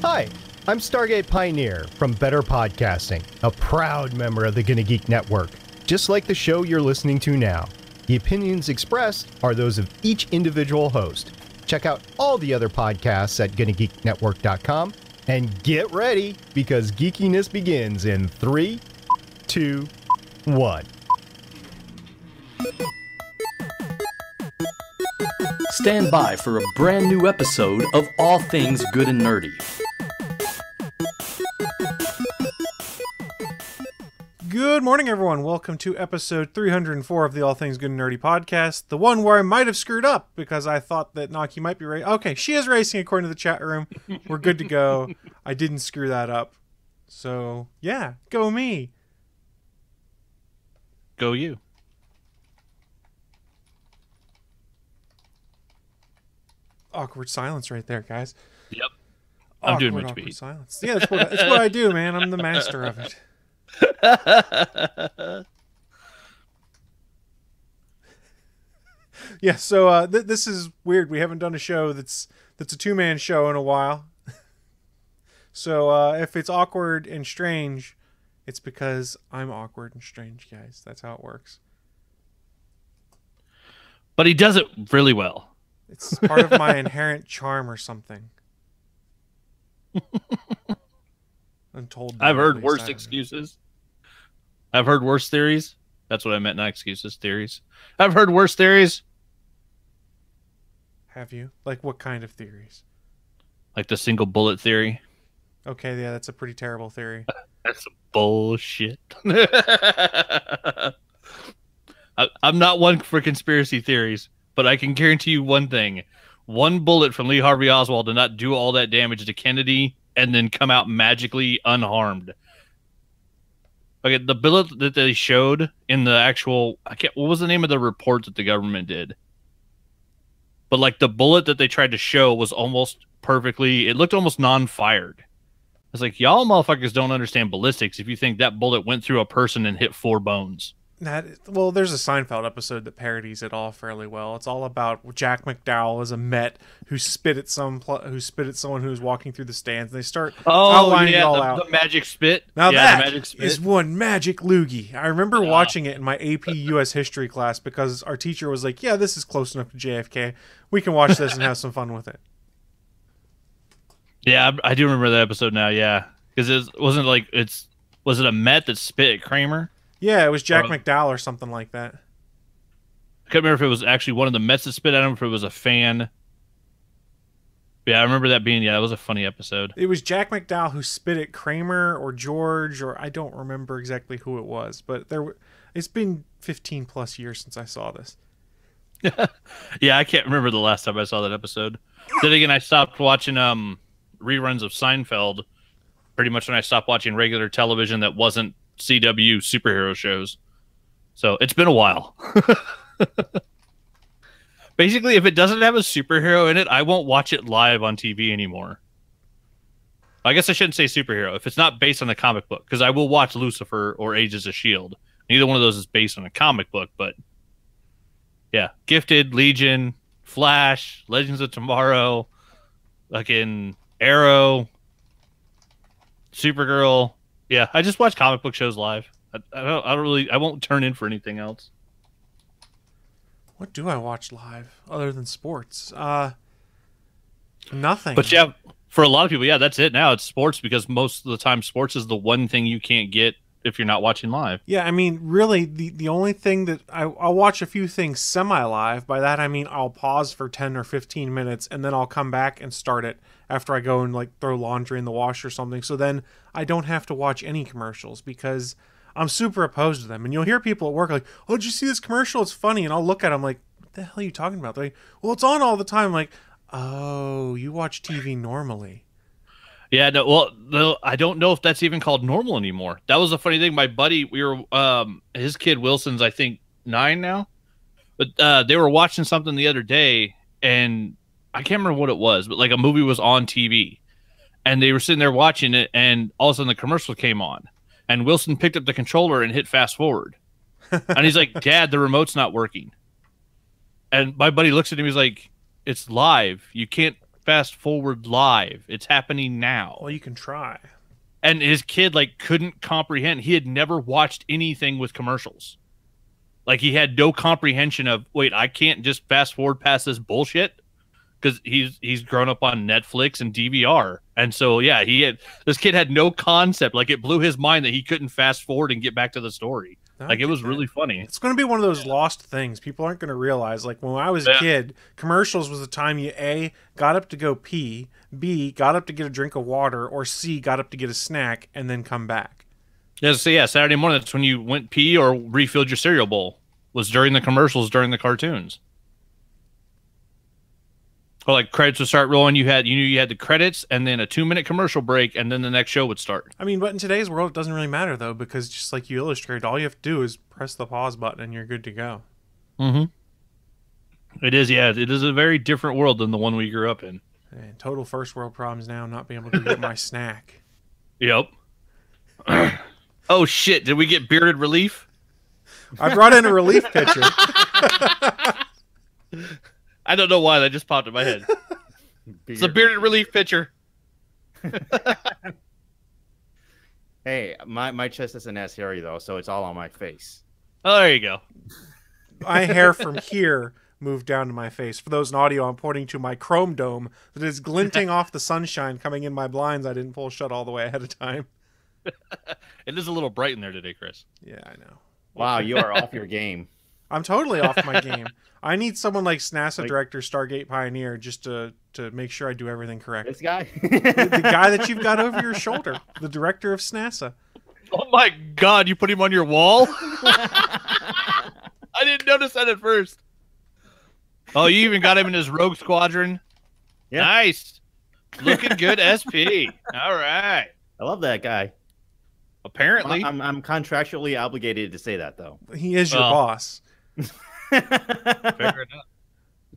Hi, I'm Stargate Pioneer from Better Podcasting, a proud member of the Gonna Geek Network, just like the show you're listening to now. The opinions expressed are those of each individual host. Check out all the other podcasts at GonnaGeekNetwork.com and get ready because geekiness begins in 3, 2, 1. Stand by for a brand new episode of All Things Good and Nerdy. Good morning, everyone. Welcome to episode 304 of the All Things Good and Nerdy podcast. The one where I might have screwed up because I thought that Naki might be racing. Okay, she is racing according to the chat room. We're good to go. I didn't screw that up. So, yeah, go me. Go you. Awkward silence right there, guys. Yep. I'm doing my awkward silence. Yeah, that's what I do, man. I'm the master of it. Yeah, so this is weird. We haven't done a show that's a two-man show in a while. So if it's awkward and strange, it's because I'm awkward and strange, guys. That's how it works. But he does it really well. It's part of my inherent charm or something. I'm told. I've heard worse excuses. I've heard worse theories. That's what I meant, not excuses, theories. I've heard worse theories. Have you? Like what kind of theories? Like the single bullet theory. Okay, yeah, that's a pretty terrible theory. That's some bullshit. I'm not one for conspiracy theories, but I can guarantee you one thing. One bullet from Lee Harvey Oswald did not do all that damage to Kennedy and then come out magically unharmed. Okay, the bullet that they showed in the actual... what was the name of the report that the government did? But like the bullet that they tried to show was almost perfectly... It looked almost non-fired. It's like, y'all motherfuckers don't understand ballistics if you think that bullet went through a person and hit 4 bones. Well, there's a Seinfeld episode that parodies it all fairly well. It's all about Jack McDowell as a Met who spit at someone who was walking through the stands. And they start outlining it all out. The magic spit. Now that is one magic loogie. I remember watching it in my AP U.S. history class because our teacher was like, "Yeah, this is close enough to JFK. We can watch this and have some fun with it." Yeah, I do remember that episode now. Yeah, because was it a Met that spit at Kramer? Yeah, it was Jack McDowell or something like that. I can't remember if it was actually one of the Mets that spit at him, if it was a fan. Yeah, I remember that being, that was a funny episode. It was Jack McDowell who spit at Kramer or George, or I don't remember exactly who it was, but it's been 15 plus years since I saw this. Yeah, I can't remember the last time I saw that episode. Then again, I stopped watching reruns of Seinfeld pretty much when I stopped watching regular television that wasn't CW superhero shows. So it's been a while. Basically, if it doesn't have a superhero in it, I won't watch it live on TV anymore. I guess I shouldn't say superhero. If it's not based on a comic book, because I will watch Lucifer or Agents of S.H.I.E.L.D. Neither one of those is based on a comic book, but yeah. Gifted, Legion, Flash, Legends of Tomorrow, fucking Arrow, Supergirl. Yeah, I just watch comic book shows live. I won't turn in for anything else. What do I watch live other than sports? Nothing. But yeah, for a lot of people, yeah, that's it now. It's sports because most of the time sports is the one thing you can't get if you're not watching live. Yeah, I mean, really, the only thing that I'll watch a few things semi-live. By that, I mean I'll pause for 10 or 15 minutes, and then I'll come back and start it after I go and like throw laundry in the wash or something. So then I don't have to watch any commercials because I'm super opposed to them. And you'll hear people at work like, "Oh, did you see this commercial? It's funny." And I'll look at them like, "What the hell are you talking about?" They're like, "Well, it's on all the time." I'm like, "Oh, you watch TV normally." Yeah, no, I don't know if that's even called normal anymore. That was a funny thing. My buddy, his kid Wilson's, I think, 9 now, but they were watching something the other day, and I can't remember what it was, but like a movie was on TV, and they were sitting there watching it, and all of a sudden the commercial came on, and Wilson picked up the controller and hit fast forward, and he's like, "Dad, the remote's not working." And my buddy looks at him, he's like, "It's live. You can't fast forward live. It's happening now. Well, you can try. And his kid like couldn't comprehend. He had never watched anything with commercials. Like he had no comprehension of, wait, I can't just fast forward past this bullshit, because he's grown up on Netflix and DVR. And so yeah, this kid had no concept. Like it blew his mind that he couldn't fast forward and get back to the story. Like it was really funny. It's going to be one of those lost things people aren't going to realize. Like when I was a kid, commercials was the time you A, got up to go pee, B, got up to get a drink of water, or C, got up to get a snack and then come back. Yeah, so yeah, Saturday morning, that's when you went pee or refilled your cereal bowl. Was during the commercials, during the cartoons. Or like credits would start rolling, you knew you had the credits and then a 2-minute commercial break, and then the next show would start. I mean, but in today's world, it doesn't really matter though, because just like you illustrated, all you have to do is press the pause button and you're good to go. Mm-hmm. It is, yeah. It is a very different world than the one we grew up in. And total first world problems now, not being able to get my snack. Yep. Oh shit! Did we get bearded relief? I brought in a relief pitcher. I don't know why that just popped in my head. It's a bearded relief pitcher. Hey, my chest isn't as hairy though, so it's all on my face. Oh, there you go. My hair from here moved down to my face. For those in audio, I'm pointing to my chrome dome that is glinting off the sunshine coming in my blinds. I didn't pull shut all the way ahead of time. It is a little bright in there today, Chris. Yeah, I know. Wow, you are off your game. I'm totally off my game. I need someone like NASA director, Stargate Pioneer, just to make sure I do everything correct. This guy? the guy that you've got over your shoulder, the director of SNASA. Oh my God, you put him on your wall? I didn't notice that at first. Oh, you even got him in his Rogue Squadron? Yeah. Nice. Looking good, SP. All right. I love that guy. Apparently. I'm contractually obligated to say that, though. He is your boss. Fair enough.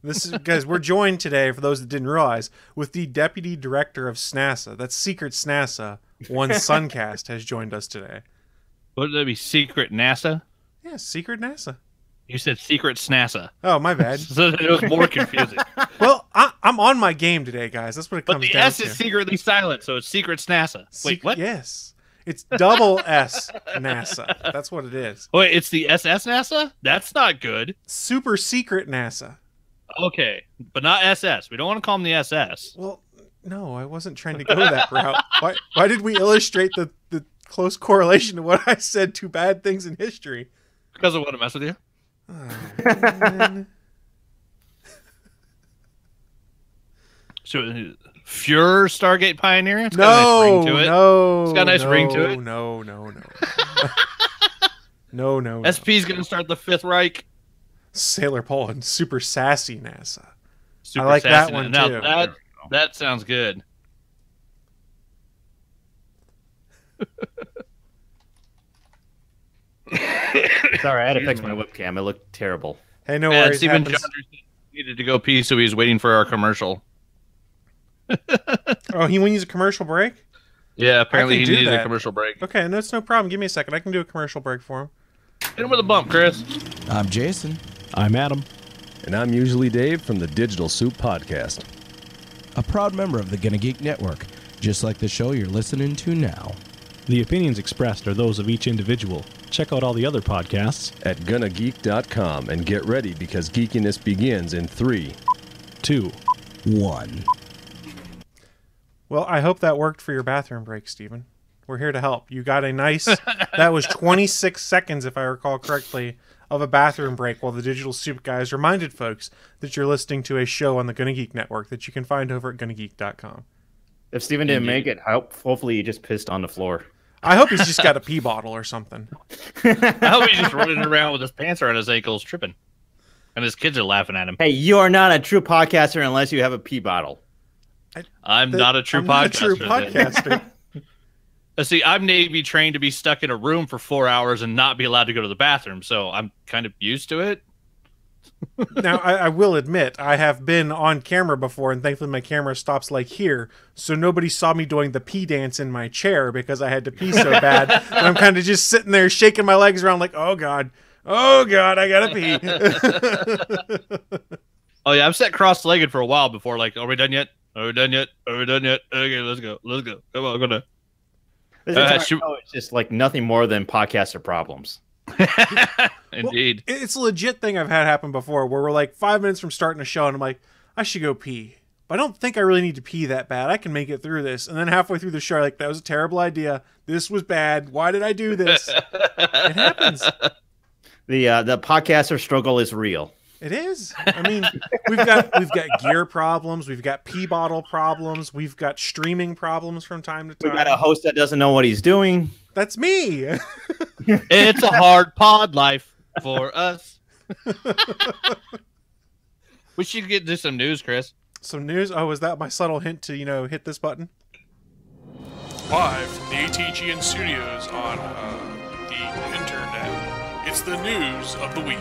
This is, guys, we're joined today, for those that didn't realize, with the deputy director of SNASA. That's Secret SNASA. One Sunkast has joined us today. Would that be Secret NASA? Yeah, Secret NASA. You said Secret SNASA. Oh, my bad. So it was more confusing. Well, I'm on my game today, guys. That's what it comes down to. But the S is secretly silent, so it's Secret SNASA. Wait, what? Yes. It's double S NASA. That's what it is. Wait, it's the SS NASA? That's not good. Super secret NASA. Okay, but not SS. We don't want to call them the SS. Well, no, I wasn't trying to go that route. Why did we illustrate the close correlation to what I said to bad things in history? Because I want to mess with you. Oh, So, Fuhrer Stargate Pioneer? It's got a nice ring to it. No, it's got a nice ring to it. No. No. SP's going to start the Fifth Reich. Sailor Poland, super sassy NASA. Super I like sassy. that one, now, too. That sounds good. Sorry, I had to fix my webcam. It looked terrible. Hey, no worries. Stephen John needed to go pee, so he's waiting for our commercial. Oh, he wants a commercial break? Yeah, apparently he needed a commercial break. Okay, no, it's no problem. Give me a second. I can do a commercial break for him. Hit him with a bump, Chris. I'm Jason. I'm Adam. And I'm usually Dave from the Digital Soup Podcast. A proud member of the Gonna Geek Network, just like the show you're listening to now. The opinions expressed are those of each individual. Check out all the other podcasts at GonnaGeek.com and get ready because geekiness begins in 3, 2, 1. Well, I hope that worked for your bathroom break, Stephen. We're here to help. You got a nice, that was 26 seconds, if I recall correctly, of a bathroom break while the Digital Soup guys reminded folks that you're listening to a show on the Gonna Geek Network that you can find over at GonnaGeek.com. If Stephen didn't make it, hopefully he just pissed on the floor. I hope he's just got a pee bottle or something. I hope he's just running around with his pants around his ankles, tripping. And his kids are laughing at him. Hey, you are not a true podcaster unless you have a pee bottle. I'm not a true podcaster. See, I'm Navy trained to be stuck in a room for 4 hours and not be allowed to go to the bathroom, so I'm kind of used to it. Now, I will admit, I have been on camera before, and thankfully my camera stops like here, so nobody saw me doing the pee dance in my chair because I had to pee so bad. And I'm kind of just sitting there shaking my legs around like, oh God, I gotta pee. Oh yeah, I've sat cross-legged for a while before, like, are we done yet? Are we done yet? Are we done yet? Okay, let's go. Let's go. Come on, go. This entire show is just like nothing more than podcaster problems. Indeed. Well, it's a legit thing I've had happen before where we're like 5 minutes from starting a show and I'm like, I should go pee. But I don't think I really need to pee that bad. I can make it through this. And then halfway through the show, I'm like, that was a terrible idea. This was bad. Why did I do this? It happens. The podcaster struggle is real. It is. I mean, we've got gear problems, we've got pee bottle problems, we've got streaming problems from time to time. We've got a host that doesn't know what he's doing. That's me. It's a hard pod life for us. We should get to some news, Chris. Some news? Oh, is that my subtle hint to, hit this button? Live from the Atgn studios on the internet, it's the news of the week.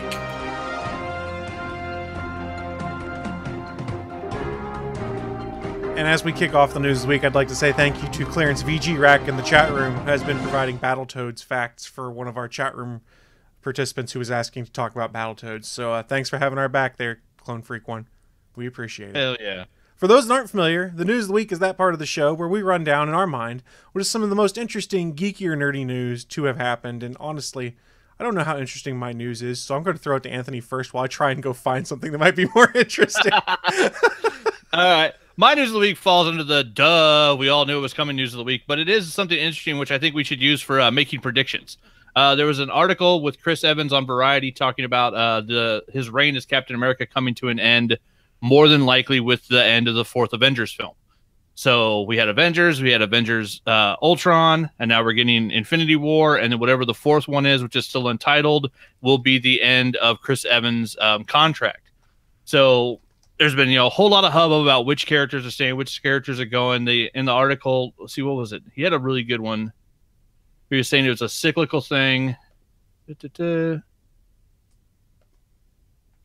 And as we kick off the news this week, I'd like to say thank you to Clarence VG Rack in the chat room, who has been providing Battletoads facts for one of our chat room participants who was asking to talk about Battletoads. So thanks for having our back there, Clone Freak One. We appreciate it. Hell yeah. For those that aren't familiar, the news of the week is that part of the show where we run down in our mind what is some of the most interesting, geeky or nerdy news to have happened. And honestly, I don't know how interesting my news is, so I'm going to throw it to Anthony first while I try and go find something that might be more interesting. All right. My news of the week falls under the duh. We all knew it was coming news of the week, but it is something interesting which I think we should use for making predictions. There was an article with Chris Evans on Variety talking about his reign as Captain America coming to an end, more than likely with the end of the fourth Avengers film. So we had Avengers Ultron, and now we're getting Infinity War, and then whatever the fourth one is, which is still untitled, will be the end of Chris Evans' contract. So there's been a whole lot of hubbub about which characters are staying, which characters are going. In the article, let's see, what was it? He had a really good one. He was saying it was a cyclical thing.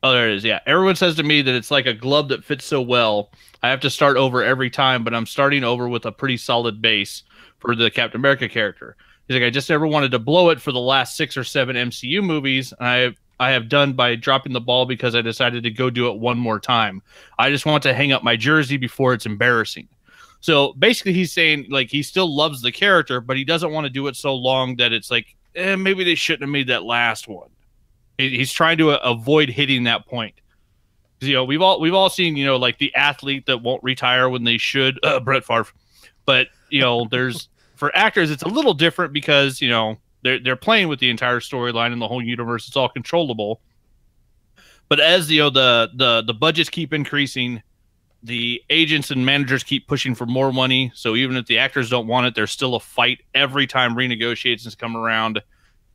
Oh, there it is. Yeah. Everyone says to me that it's like a glove that fits so well. I have to start over every time, but I'm starting over with a pretty solid base for the Captain America character. He's like, I just never wanted to blow it for the last 6 or 7 MCU movies. I have done by dropping the ball because I decided to go do it one more time. I just want to hang up my jersey before it's embarrassing. So basically he's saying like he still loves the character, but he doesn't want to do it so long that it's like, maybe they shouldn't have made that last one. He's trying to avoid hitting that point. We've all seen, like the athlete that won't retire when they should, Brett Favre. But, there's for actors, it's a little different because, they're playing with the entire storyline and the whole universe. It's all controllable. But as the budgets keep increasing, the agents and managers keep pushing for more money. So even if the actors don't want it, there's still a fight every time renegotiations come around.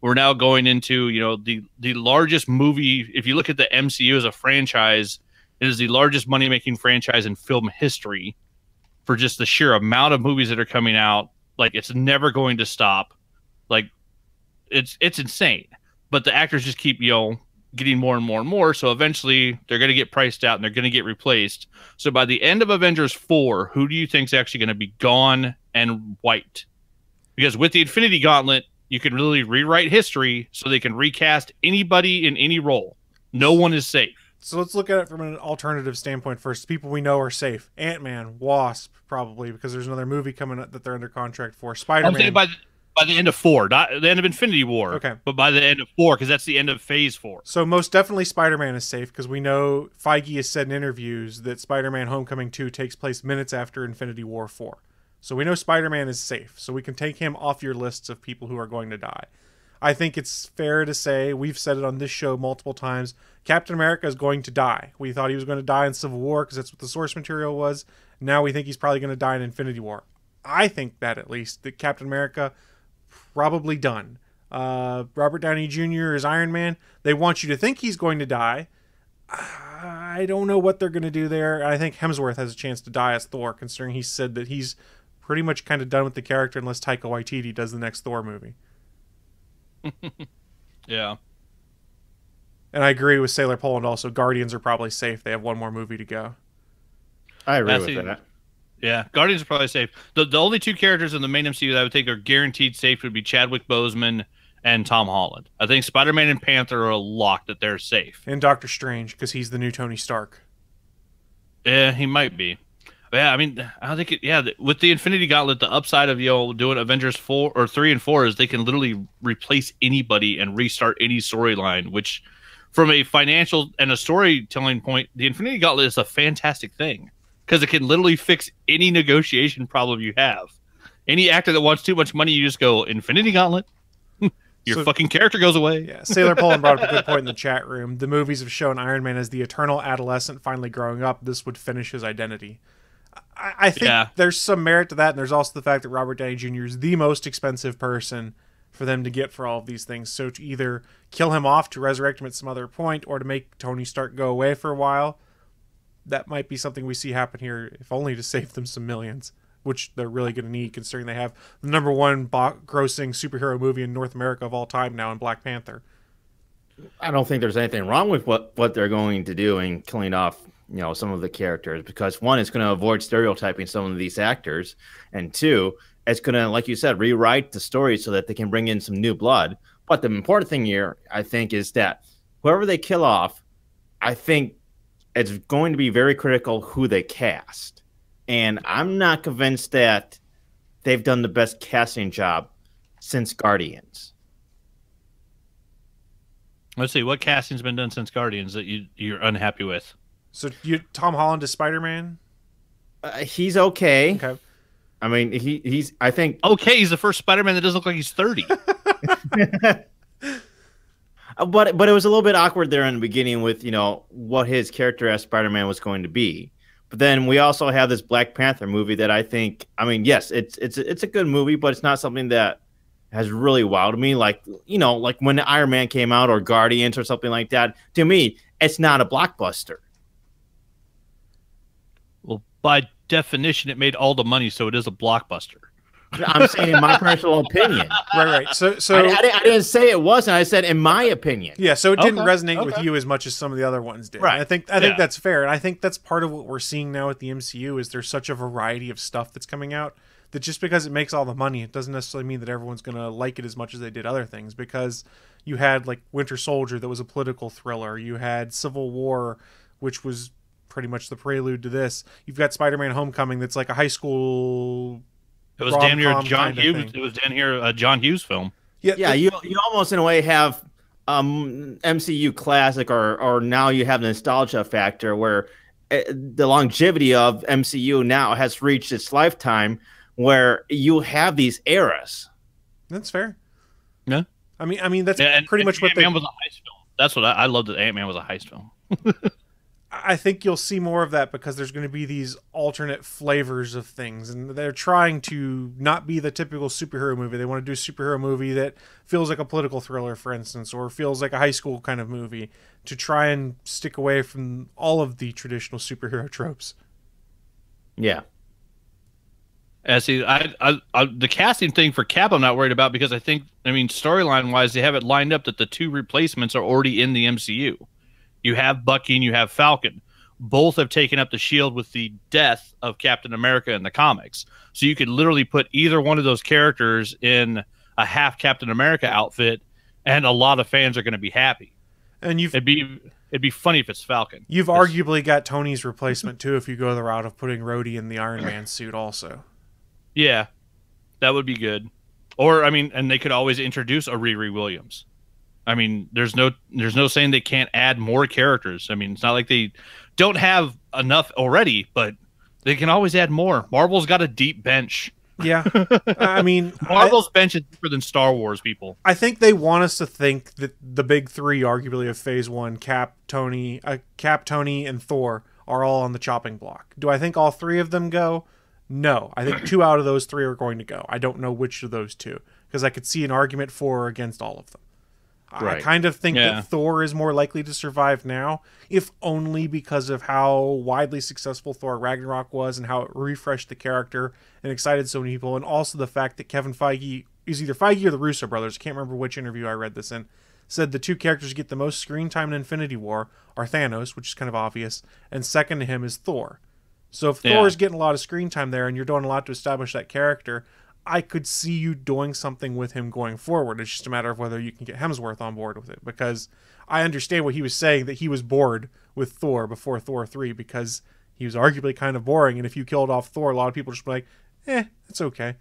We're now going into, the largest movie. If you look at the MCU as a franchise, it is the largest money-making franchise in film history for just the sheer amount of movies that are coming out. Like, it's never going to stop. Like, it's insane. But the actors just keep, getting more and more and more. So eventually they're going to get priced out and they're going to get replaced. So by the end of Avengers 4, who do you think is actually going to be gone and wiped? Because with the Infinity Gauntlet, you can really rewrite history so they can recast anybody in any role. No one is safe. So let's look at it from an alternative standpoint first. People we know are safe. Ant-Man, Wasp, probably, because there's another movie coming up that they're under contract for. Spider-Man. I'm saying by the end of 4, not the end of Infinity War. Okay. But by the end of 4, because that's the end of Phase 4. So most definitely Spider-Man is safe, because we know Feige has said in interviews that Spider-Man Homecoming 2 takes place minutes after Infinity War 4. So we know Spider-Man is safe, so we can take him off your lists of people who are going to die. I think it's fair to say, we've said it on this show multiple times, Captain America is going to die. We thought he was going to die in Civil War because that's what the source material was. Now we think he's probably going to die in Infinity War. I think that, at least, that Captain America, probably done. Robert Downey Jr. is Iron Man. They want you to think he's going to die. I don't know what they're going to do there. I think Hemsworth has a chance to die as Thor, considering he said that he's pretty much kind of done with the character unless Taika Waititi does the next Thor movie. Yeah. And I agree with Sailor Poland also. Guardians are probably safe. They have one more movie to go. I agree with that. Yeah, Guardians are probably safe. The only 2 characters in the main MCU that I would think are guaranteed safe would be Chadwick Boseman and Tom Holland. I think Spider-Man and Panther are a lock that they're safe. And Doctor Strange, because he's the new Tony Stark. Yeah, he might be. Yeah, I mean, I don't think with the Infinity Gauntlet, the upside of doing Avengers 4 or 3 and 4 is they can literally replace anybody and restart any storyline, which from a financial and a storytelling point, the Infinity Gauntlet is a fantastic thing because it can literally fix any negotiation problem you have. Any actor that wants too much money, you just go Infinity Gauntlet. Your fucking character goes away. Yeah, Sailor Poland brought up a good point in the chat room. The movies have shown Iron Man as the eternal adolescent finally growing up. This would finish his identity. I think there's some merit to that, and there's also the fact that Robert Downey Jr. is the most expensive person for them to get for all of these things. So to either kill him off to resurrect him at some other point, or to make Tony Stark go away for a while, that might be something we see happen here, if only to save them some millions, which they're really going to need, considering they have the #1 grossing superhero movie in North America of all time now in Black Panther. I don't think there's anything wrong with what they're going to do in killing off, some of the characters, because one, it's going to avoid stereotyping some of these actors, and two, it's going to, like you said, rewrite the story so that they can bring in some new blood. But the important thing here, I think, is that whoever they kill off, I think it's going to be very critical who they cast. And I'm not convinced that they've done the best casting job since Guardians. Let's see, what casting's been done since Guardians that you're unhappy with? So Tom Holland is Spider-Man? He's okay. Okay. I mean, he's I think okay. He's the first Spider-Man that doesn't look like he's 30. But it was a little bit awkward there in the beginning with what his character as Spider-Man was going to be. But then we also have this Black Panther movie that I think, I mean, yes, it's a good movie, but it's not something that has really wowed me. Like when Iron Man came out or Guardians or something like that. To me, it's not a blockbuster. Well, by definition, it made all the money, so it is a blockbuster. I'm saying in my personal opinion. Right. So I didn't say it wasn't. I said in my opinion. Yeah, so it didn't resonate with you as much as some of the other ones did. Right. I think that's fair. And I think that's part of what we're seeing now at the MCU is there's such a variety of stuff that's coming out that just because it makes all the money, it doesn't necessarily mean that everyone's going to like it as much as they did other things, because you had like Winter Soldier that was a political thriller. You had Civil War, which was pretty much the prelude to this. You've got Spider-Man Homecoming that's like a high school It was damn near John Hughes. It was damn near a John Hughes film. Yeah. You almost in a way have MCU classic, or now you have the nostalgia factor where the longevity of MCU now has reached its lifetime, where you have these eras. That's fair. Yeah. I mean that's pretty much what Ant-Man was a heist film. That's what I loved. That Ant-Man was a heist film. I think you'll see more of that because there's going to be these alternate flavors of things, and they're trying to not be the typical superhero movie. They want to do a superhero movie that feels like a political thriller, for instance, or feels like a high school kind of movie, to try and stick away from all of the traditional superhero tropes. Yeah. See, the casting thing for Cap, I'm not worried about, because I mean, storyline wise, they have it lined up that the two replacements are already in the MCU. You have Bucky and you have Falcon. Both have taken up the shield with the death of Captain America in the comics. So you could literally put either one of those characters in a half Captain America outfit, and a lot of fans are going to be happy. And it'd be funny if it's Falcon. You've arguably got Tony's replacement too, if you go the route of putting Rhodey in the Iron Man suit also. Yeah, that would be good. Or I mean, and they could always introduce a Riri Williams. I mean, there's no saying they can't add more characters. I mean, it's not like they don't have enough already, but they can always add more. Marvel's got a deep bench. Yeah. I mean, Marvel's bench is deeper than Star Wars, people. I think they want us to think that the big three, arguably, of Phase 1, Cap, Tony, and Thor, are all on the chopping block. Do I think all three of them go? No. I think 2 out of those 3 are going to go. I don't know which of those 2, because I could see an argument for or against all of them. Right. I kind of think that Thor is more likely to survive now, if only because of how widely successful Thor Ragnarok was and how it refreshed the character and excited so many people, and also the fact that Kevin Feige, is either Feige or the Russo brothers, I can't remember which interview I read this in, said the 2 characters get the most screen time in Infinity War are Thanos, which is kind of obvious, and second to him is Thor. So if Thor is getting a lot of screen time there and you're doing a lot to establish that character, I could see you doing something with him going forward. It's just a matter of whether you can get Hemsworth on board with it, because I understand what he was saying, that he was bored with Thor before Thor 3 because he was arguably kind of boring. And if you killed off Thor, a lot of people just be like, it's okay.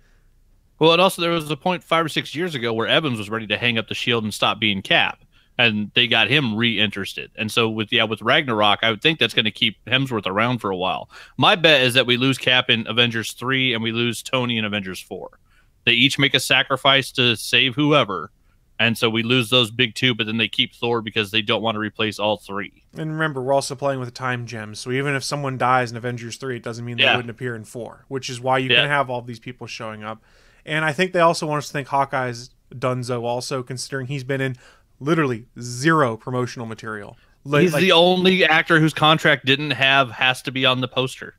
Well, and also there was a point 5 or 6 years ago where Evans was ready to hang up the shield and stop being Cap, and they got him re-interested. And so with Ragnarok, I would think that's going to keep Hemsworth around for a while. My bet is that we lose Cap in Avengers 3 and we lose Tony in Avengers 4. They each make a sacrifice to save whoever, and so we lose those big two, but then they keep Thor because they don't want to replace all three. And remember, we're also playing with time gems, so even if someone dies in Avengers 3, it doesn't mean they wouldn't appear in 4, which is why you can have all these people showing up. And I think they also want us to think Hawkeye's donezo also, considering he's been in literally 0 promotional material. He's the only actor whose contract didn't have has to be on the poster.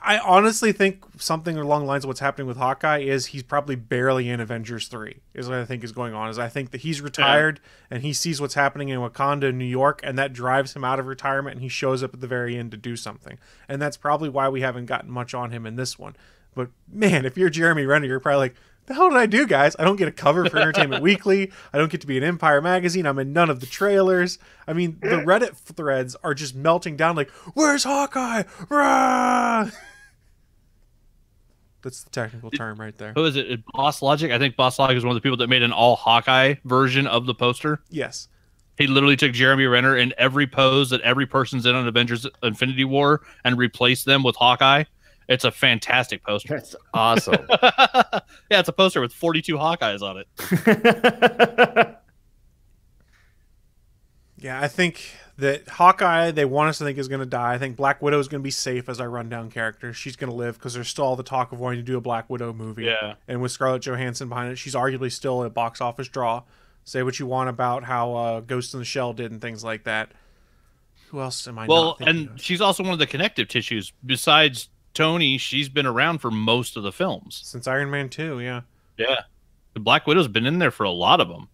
I honestly think something along the lines of what's happening with Hawkeye is he's probably barely in Avengers 3, is what I think is going on. Is I think that he's retired and he sees what's happening in Wakanda, New York, and that drives him out of retirement, and he shows up at the very end to do something. And that's probably why we haven't gotten much on him in this one. But man, if you're Jeremy Renner, you're probably like, the hell did I do, guys? I don't get a cover for Entertainment Weekly. I don't get to be in Empire Magazine. I'm in none of the trailers. I mean, the Reddit threads are just melting down like, where's Hawkeye? Rah! That's the technical term right there. Who is it? Boss Logic? I think Boss Logic is one of the people that made an all Hawkeye version of the poster. Yes. He literally took Jeremy Renner in every pose that every person's in on Avengers Infinity War and replaced them with Hawkeye. It's a fantastic poster. That's awesome. Yeah, it's a poster with 42 Hawkeyes on it. Yeah, I think that Hawkeye, they want us to think is going to die. I think Black Widow is going to be safe as our rundown character. She's going to live because there's still all the talk of wanting to do a Black Widow movie. Yeah. And with Scarlett Johansson behind it, she's arguably still a box office draw. Say what you want about how Ghost in the Shell did and things like that. Who else am I not thinking of? She's also one of the connective tissues. Besides Tony, she's been around for most of the films. Since Iron Man 2, yeah. Yeah. The Black Widow's been in there for a lot of them.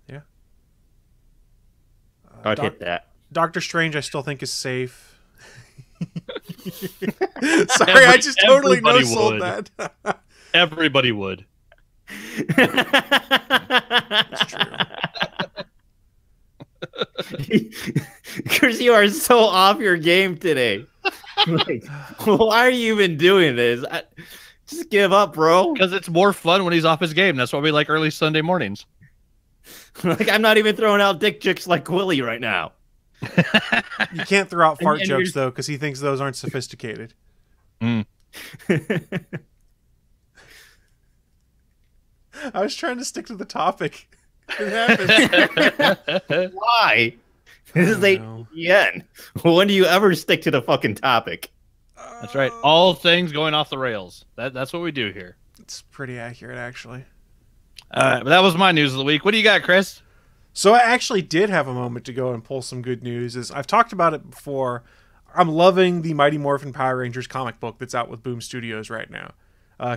Yeah. I'd hit that. Doctor Strange, I still think is safe. Sorry, I just totally no-sold that. Everybody would. That's true. Chris, you are so off your game today. Like, why are you even doing this? Just give up, bro. Because it's more fun when he's off his game. That's why we like early Sunday mornings. Like, I'm not even throwing out dick jokes like Willie right now. You can't throw out fart jokes, though, because he thinks those aren't sophisticated. Mm. I was trying to stick to the topic. It happened. Why? This is ATN. When do you ever stick to the fucking topic? That's right. All things going off the rails. That's what we do here. It's pretty accurate, actually. But that was my news of the week. What do you got, Chris? So I actually did have a moment to go and pull some good news. As I've talked about it before, I'm loving the Mighty Morphin Power Rangers comic book that's out with Boom Studios right now.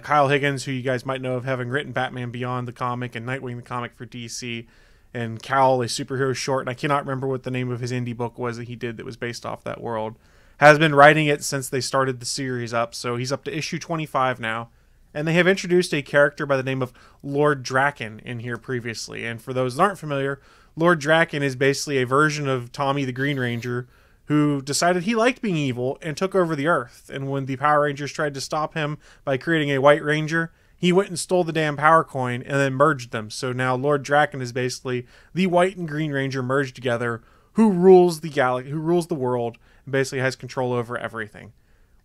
Kyle Higgins, who you guys might know of having written Batman Beyond the comic and Nightwing the comic for DC, and Cal, a superhero short, and I cannot remember what the name of his indie book was that he did that was based off that world, has been writing it since they started the series up, so he's up to issue 25 now. And they have introduced a character by the name of Lord Drakon in here previously. And for those that aren't familiar, Lord Drakon is basically a version of Tommy the Green Ranger who decided he liked being evil and took over the Earth. And when the Power Rangers tried to stop him by creating a White Ranger, he went and stole the damn Power Coin and then merged them. So now Lord Drakon is basically the White and Green Ranger merged together who rules the galaxy, who rules the world, and basically has control over everything.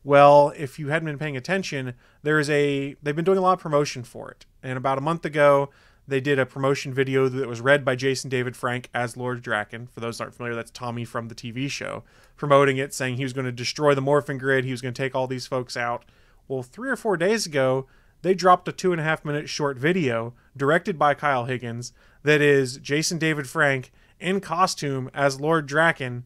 Well, if you hadn't been paying attention, they've been doing a lot of promotion for it. And about a month ago, they did a promotion video that was read by Jason David Frank as Lord Drakon. For those that aren't familiar, that's Tommy from the TV show, promoting it, saying he was going to destroy the Morphin Grid, he was going to take all these folks out. Well, 3 or 4 days ago, they dropped a 2.5-minute short video directed by Kyle Higgins that is Jason David Frank in costume as Lord Drakon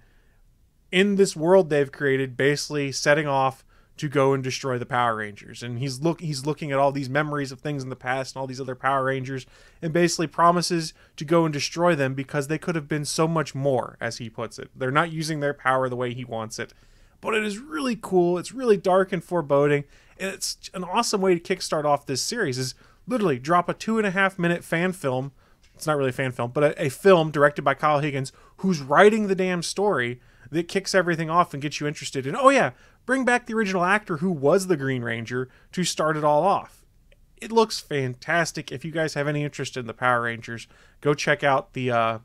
in this world they've created, basically setting off to go and destroy the Power Rangers. And he's looking at all these memories of things in the past and all these other Power Rangers and basically promises to go and destroy them because they could have been so much more, as he puts it. They're not using their power the way he wants it. But it is really cool. It's really dark and foreboding. And it's an awesome way to kickstart off this series is literally drop a 2.5-minute fan film. It's not really a fan film, but a film directed by Kyle Higgins, who's writing the damn story that kicks everything off and gets you interested in, oh yeah, bring back the original actor who was the Green Ranger to start it all off. It looks fantastic. If you guys have any interest in the Power Rangers, go check out the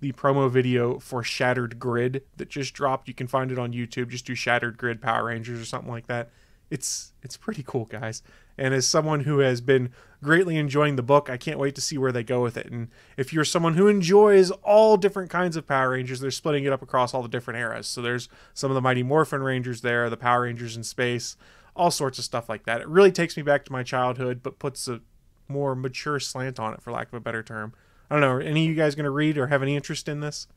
promo video for Shattered Grid that just dropped. You can find it on YouTube. Just do Shattered Grid Power Rangers or something like that. It's pretty cool, guys. And as someone who has been greatly enjoying the book, I can't wait to see where they go with it. And if you're someone who enjoys all different kinds of Power Rangers, they're splitting it up across all the different eras. So there's some of the Mighty Morphin Rangers there, the Power Rangers in space, all sorts of stuff like that. It really takes me back to my childhood, but puts a more mature slant on it, for lack of a better term. I don't know, are any of you guys going to read or have any interest in this?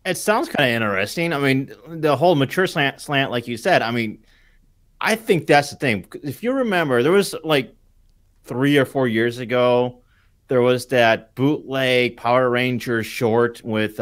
It sounds kind of interesting. I mean, the whole mature slant, like you said, I mean, I think that's the thing. If you remember, there was like 3 or 4 years ago, there was that bootleg Power Rangers short with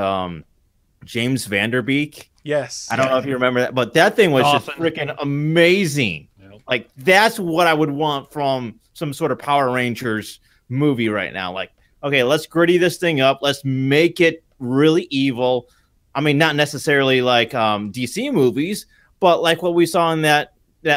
James Vanderbeek. Yes. I don't know if you remember that, but that thing was just freaking amazing. Yep. Like, that's what I would want from some sort of Power Rangers movie right now. Like, okay, let's gritty this thing up. Let's make it really evil. I mean, not necessarily like DC movies, but like what we saw in that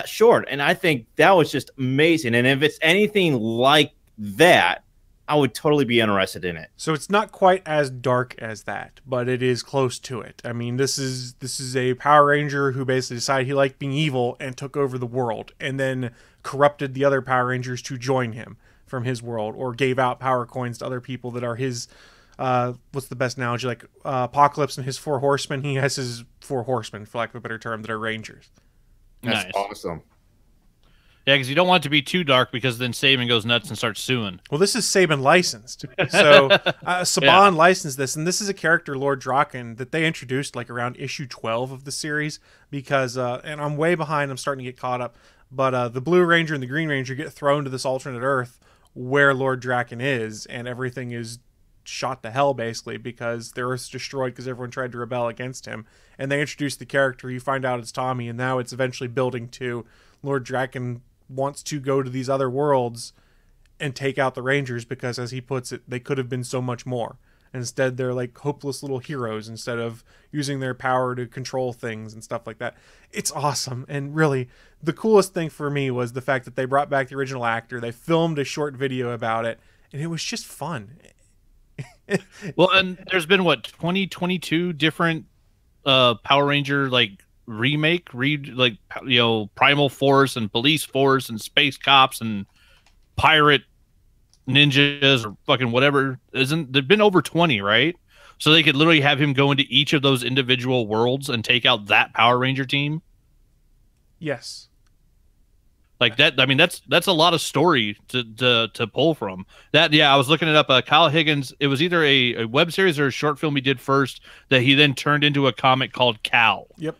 short. And I think that was just amazing. And if it's anything like that, I would totally be interested in it. So it's not quite as dark as that, but it is close to it. I mean, this is a Power Ranger who basically decided he liked being evil and took over the world, and then corrupted the other Power Rangers to join him from his world, or gave out power coins to other people that are his, what's the best analogy? Like Apocalypse and his 4 horsemen. He has his 4 horsemen, for lack of a better term, that are Rangers. That's nice. Awesome. Yeah, because you don't want it to be too dark, because then Saban goes nuts and starts suing. Well, this is Saban licensed. So Saban licensed this, and this is a character, Lord Drakon, that they introduced like around issue 12 of the series, because, and I'm way behind, I'm starting to get caught up, but the Blue Ranger and the Green Ranger get thrown to this alternate Earth where Lord Drakon is, and everything is shot to hell, basically, because the Earth's destroyed because everyone tried to rebel against him. And they introduce the character, you find out it's Tommy, and now it's eventually building to Lord Drakon wants to go to these other worlds and take out the Rangers, because, as he puts it, they could have been so much more. Instead, they're like hopeless little heroes instead of using their power to control things and stuff like that. It's awesome. And really, the coolest thing for me was the fact that they brought back the original actor. They filmed a short video about it, and it was just fun. Well, and there's been, what, 22 different Power Ranger, like, like, you know, Primal Force and Police Force and Space Cops and Pirate Ninjas or fucking whatever. There've been over 20, right? So they could literally have him go into each of those individual worlds and take out that Power Ranger team. Yes. Like that, I mean, that's a lot of story to pull from. That, yeah, I was looking it up. Kyle Higgins, it was either a web series or a short film he did first that he then turned into a comic called Cal. Yep.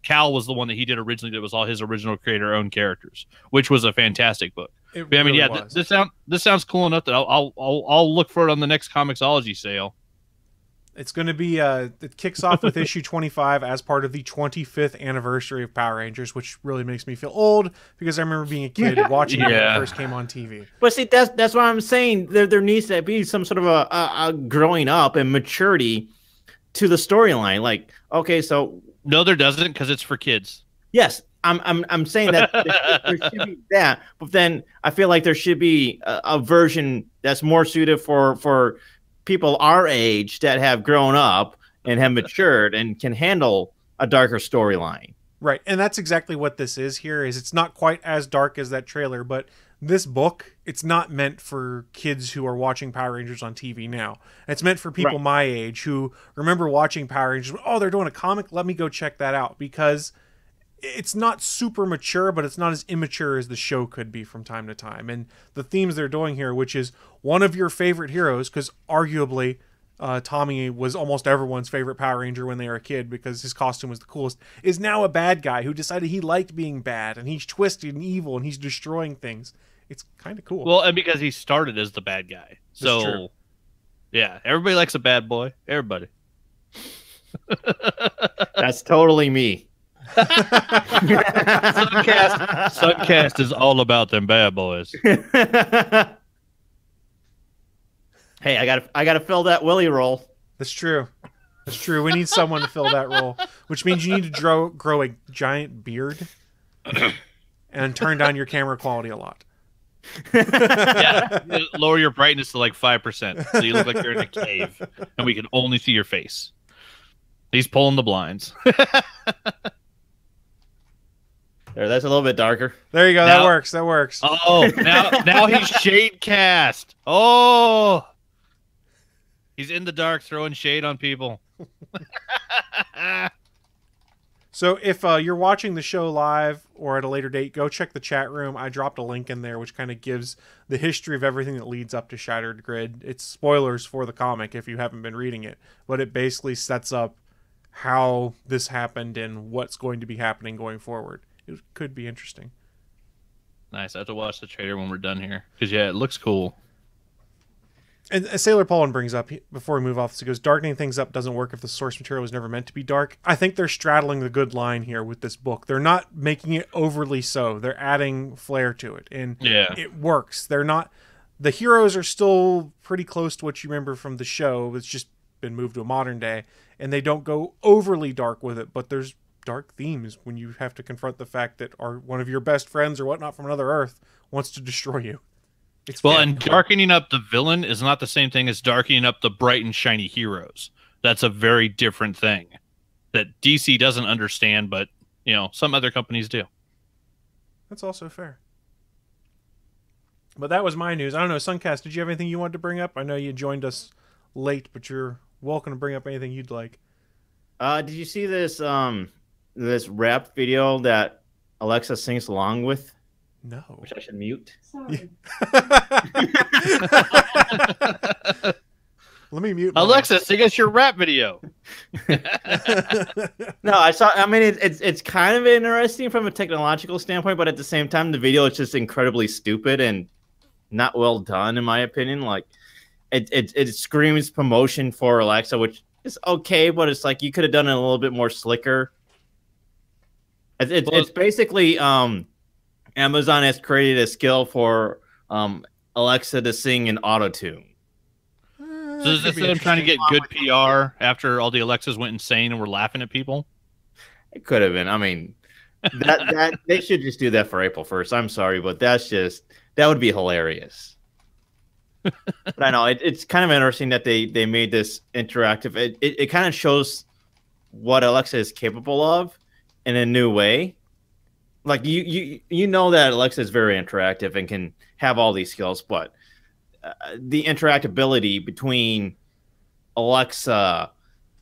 Cal was the one that he did originally, that was all his original creator-owned characters, which was a fantastic book. It I mean, really yeah, was. this sounds cool enough that I'll look for it on the next Comixology sale. It's going to be, it kicks off with issue 25 as part of the 25th anniversary of Power Rangers, which really makes me feel old, because I remember being a kid watching it when it first came on TV. But see, that's what I'm saying. There needs to be some sort of a growing up and maturity to the storyline. Like, okay, so no, there doesn't, because it's for kids. Yes, I'm saying that there should be that, but then I feel like there should be a version that's more suited for people our age that have grown up and have matured and can handle a darker storyline. Right, and that's exactly what this is here. Is it's not quite as dark as that trailer, but this book, it's not meant for kids who are watching Power Rangers on TV now. It's meant for people my age who remember watching Power Rangers. Oh, they're doing a comic? Let me go check that out, because it's not super mature, but it's not as immature as the show could be from time to time. And the themes they're doing here, which is one of your favorite heroes, because arguably Tommy was almost everyone's favorite Power Ranger when they were a kid because his costume was the coolest, is now a bad guy who decided he liked being bad, and he's twisted and evil, and he's destroying things. It's kind of cool. Well, and because he started as the bad guy. So, yeah, everybody likes a bad boy. Everybody. That's totally me. Sunkast is all about them bad boys. Hey, I gotta fill that Willie role. That's true. That's true. We need someone to fill that role, which means you need to grow a giant beard and turn down your camera quality a lot. Yeah, lower your brightness to like 5%, so you look like you're in a cave, and we can only see your face. He's pulling the blinds. There, that's a little bit darker. There you go. Now, that works. That works. Oh, now he's shade cast. Oh, he's in the dark throwing shade on people. So if you're watching the show live or at a later date, go check the chat room. I dropped a link in there which kind of gives the history of everything that leads up to Shattered Grid. It's spoilers for the comic if you haven't been reading it, but it basically sets up how this happened and what's going to be happening going forward. It could be interesting. Nice. I have to watch the trailer when we're done here because yeah, it looks cool. And Sailor Poland brings up, before we move off this, he goes, darkening things up doesn't work if the source material was never meant to be dark. I think they're straddling the good line here with this book. They're not making it overly so. They're adding flair to it. And it works. They're not... The heroes are still pretty close to what you remember from the show. It's just been moved to a modern day. And they don't go overly dark with it. But there's dark themes when you have to confront the fact that one of your best friends or whatnot from another Earth wants to destroy you. And darkening up the villain is not the same thing as darkening up the bright and shiny heroes. That's a very different thing that DC doesn't understand, but some other companies do. That's also fair. But that was my news. I don't know, Sunkast, did you have anything you wanted to bring up? I know you joined us late, but you're welcome to bring up anything you'd like. Did you see this this rap video that Alexa sings along with? No. Which I should mute. Sorry. Let me mute. Alexa, sing us your rap video. No, I saw. I mean, it's kind of interesting from a technological standpoint, but at the same time, the video is just incredibly stupid and not well done, in my opinion. Like, it screams promotion for Alexa, which is okay, but it's like you could have done it a little bit more slicker. It's basically Amazon has created a skill for Alexa to sing in auto-tune. So is this them trying to get good PR after all the Alexas went insane and were laughing at people? It could have been. I mean, that they should just do that for April 1st. I'm sorry, but that would be hilarious. But I know it's kind of interesting that they made this interactive. It kind of shows what Alexa is capable of in a new way. Like you know that Alexa is very interactive and can have all these skills, but the interactability between Alexa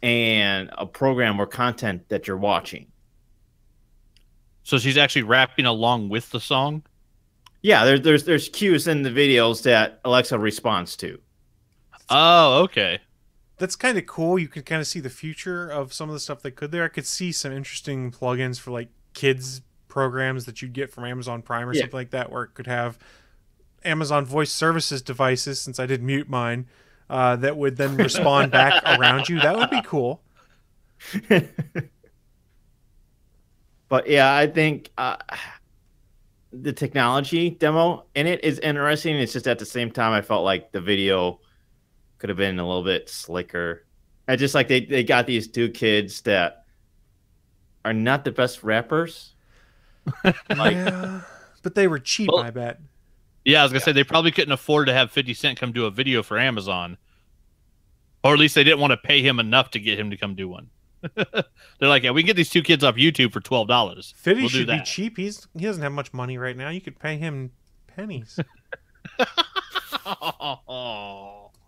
and a program or content that you're watching. So she's actually rapping along with the song? Yeah, there's cues in the videos that Alexa responds to. Oh, okay. That's kind of cool. You can kind of see the future of some of the stuff they could there. I could see some interesting plugins for like kids programs that you'd get from Amazon Prime or something like that, where it could have Amazon Voice Services devices, since I did mute mine, that would then respond back around you. That would be cool. But yeah, I think the technology demo in it is interesting. It's just at the same time, I felt like the video could have been a little bit slicker. I just like they got these two kids that are not the best rappers. Yeah, but they were cheap, I bet. Yeah, I was going to say, they probably couldn't afford to have 50 Cent come do a video for Amazon. Or at least they didn't want to pay him enough to get him to come do one. They're like, yeah, we can get these two kids off YouTube for $12. 50 should be cheap. He doesn't have much money right now. You could pay him pennies.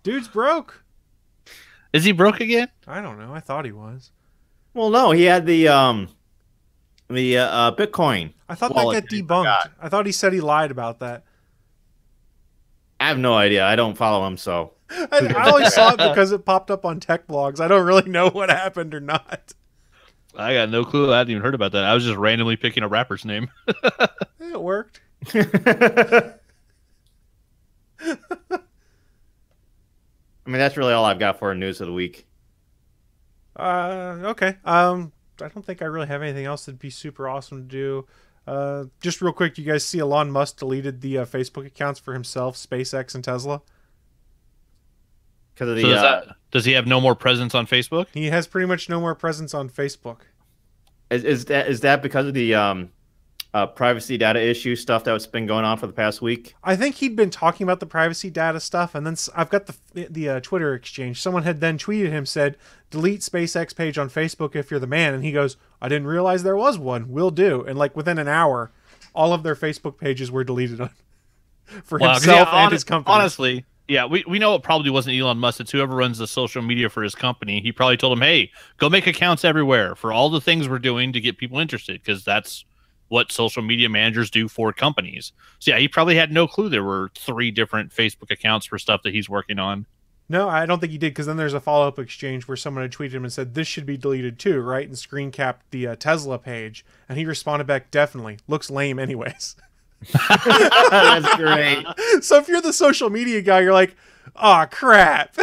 Dude's broke. Is he broke again? I don't know. I thought he was. Well, no, he had the Bitcoin. I thought that got debunked. I thought he said he lied about that. I have no idea. I don't follow him, so. I only saw it because it popped up on tech blogs. I don't really know what happened or not. I got no clue. I hadn't even heard about that. I was just randomly picking a rapper's name. It worked. I mean, that's really all I've got for news of the week. Okay. I don't think I really have anything else that'd be super awesome to do. Just real quick, you guys see Elon Musk deleted the Facebook accounts for himself, SpaceX, and Tesla? because of the. So does he have no more presence on Facebook? He has pretty much no more presence on Facebook. Is that because of the privacy data issue stuff that's been going on for the past week? I think he'd been talking about the privacy data stuff, and then I've got the Twitter exchange. Someone had then tweeted him, said, delete SpaceX page on Facebook if you're the man. And he goes, I didn't realize there was one. Will do. And like within an hour, all of their Facebook pages were deleted for himself and his company. Honestly, yeah, we know it probably wasn't Elon Musk. It's whoever runs the social media for his company. He probably told him, hey, go make accounts everywhere for all the things we're doing to get people interested, because that's what social media managers do for companies. So yeah, he probably had no clue there were 3 different Facebook accounts for stuff that he's working on. No, I don't think he did, because then there's a follow-up exchange where someone had tweeted him and said, this should be deleted too, right? And screen capped the Tesla page. And he responded back, definitely. Looks lame anyways. That's great. So if you're the social media guy, you're like, oh, crap.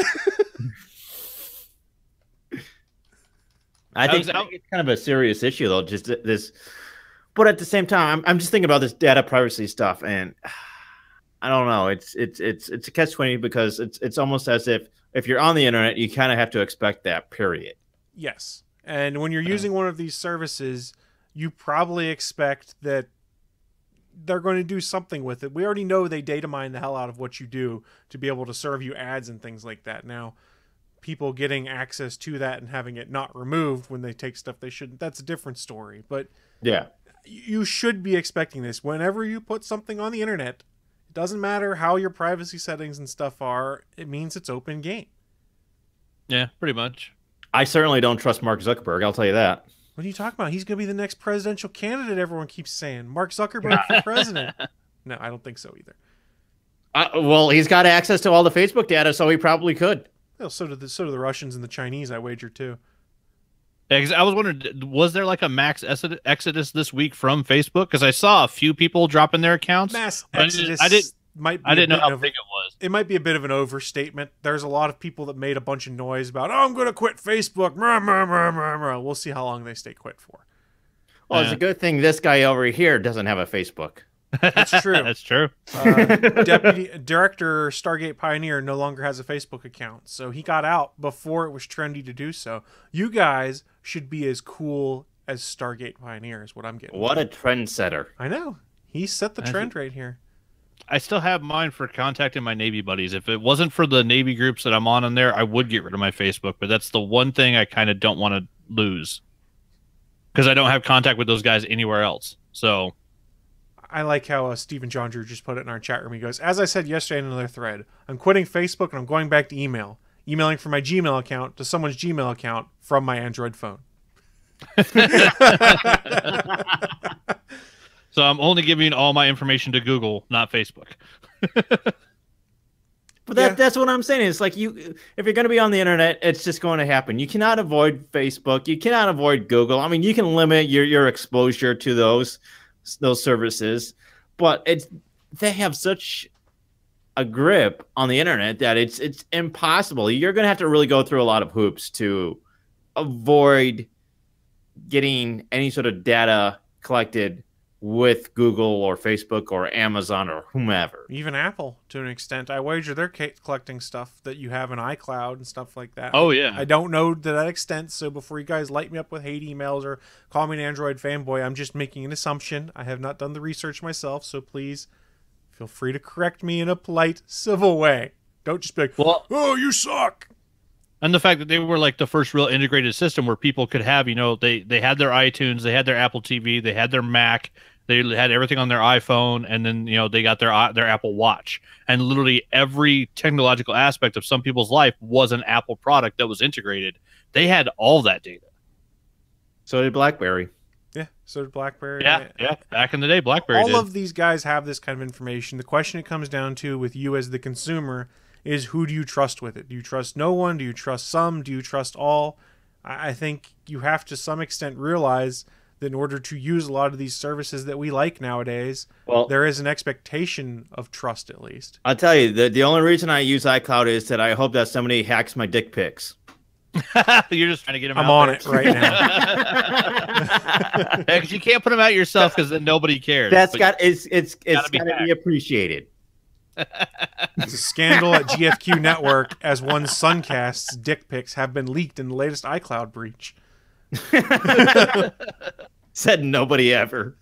I think it's kind of a serious issue, though, just this. But at the same time, I'm just thinking about this data privacy stuff, and I don't know. It's a catch-20, because it's almost as if you're on the internet, you kind of have to expect that, period. Yes. And when you're using one of these services, you probably expect that they're going to do something with it. We already know they data mine the hell out of what you do to be able to serve you ads and things like that. Now, people getting access to that and having it not removed when they take stuff they shouldn't, that's a different story. But yeah, you should be expecting this. Whenever you put something on the internet, it doesn't matter how your privacy settings and stuff are, it means it's open game. Yeah, pretty much. I certainly don't trust Mark Zuckerberg, I'll tell you that. What are you talking about? He's going to be the next presidential candidate, everyone keeps saying. Mark Zuckerberg for president. No, I don't think so either. Well, he's got access to all the Facebook data, so he probably could. Well, so do the Russians and the Chinese, I wager, too. Yeah, 'cause I was wondering, was there like a max exodus this week from Facebook? Because I saw a few people dropping their accounts. Mass exodus. I didn't know how big it was. It might be a bit of an overstatement. There's a lot of people that made a bunch of noise about, oh, I'm going to quit Facebook. We'll see how long they stay quit for. Well, it's a good thing this guy over here doesn't have a Facebook. That's true. That's true. Deputy Director Stargate Pioneer no longer has a Facebook account, so he got out before it was trendy to do so. You guys should be as cool as Stargate Pioneer is what I'm getting. What a trendsetter. I know. He set the trend right here. I still have mine for contacting my Navy buddies. If it wasn't for the Navy groups that I'm on there, I would get rid of my Facebook, but that's the one thing I kind of don't want to lose, because I don't have contact with those guys anywhere else. So I like how Stephen John Drew just put it in our chat room. He goes, as I said yesterday in another thread, I'm quitting Facebook and I'm going back to email. Emailing from my Gmail account to someone's Gmail account from my Android phone. So I'm only giving all my information to Google, not Facebook. But that's what I'm saying. It's like if you're going to be on the internet, it's just going to happen. You cannot avoid Facebook. You cannot avoid Google. I mean, you can limit your exposure to those services, but they have such a grip on the internet that it's impossible. You're going to have to really go through a lot of hoops to avoid getting any sort of data collected with Google or Facebook or Amazon or whomever. Even Apple, to an extent. I wager they're collecting stuff that you have in iCloud and stuff like that. Oh, yeah. I don't know to that extent, so before you guys light me up with hate emails or call me an Android fanboy, I'm just making an assumption. I have not done the research myself, so please feel free to correct me in a polite, civil way. Don't just be like, oh, you suck. And the fact that they were like the first real integrated system where people could have, they had their iTunes, they had their Apple TV, they had their Mac, they had everything on their iPhone, and then, they got their Apple Watch. And literally every technological aspect of some people's life was an Apple product that was integrated. They had all that data. So did BlackBerry. Yeah, so did BlackBerry. Yeah. Back in the day, BlackBerry all of these guys have this kind of information. The question it comes down to with you as the consumer is, who do you trust with it? Do you trust no one? Do you trust some? Do you trust all? I think you have to some extent realize that in order to use a lot of these services that we like nowadays, there is an expectation of trust, at least. I'll tell you, the only reason I use iCloud is that I hope that somebody hacks my dick pics. You're just trying to get them I'm out on it right now. Because you can't put them out yourself, because then nobody cares. It's got to be appreciated. It's a scandal at GFQ Network as one Sunkast's dick pics have been leaked in the latest iCloud breach. Said nobody ever.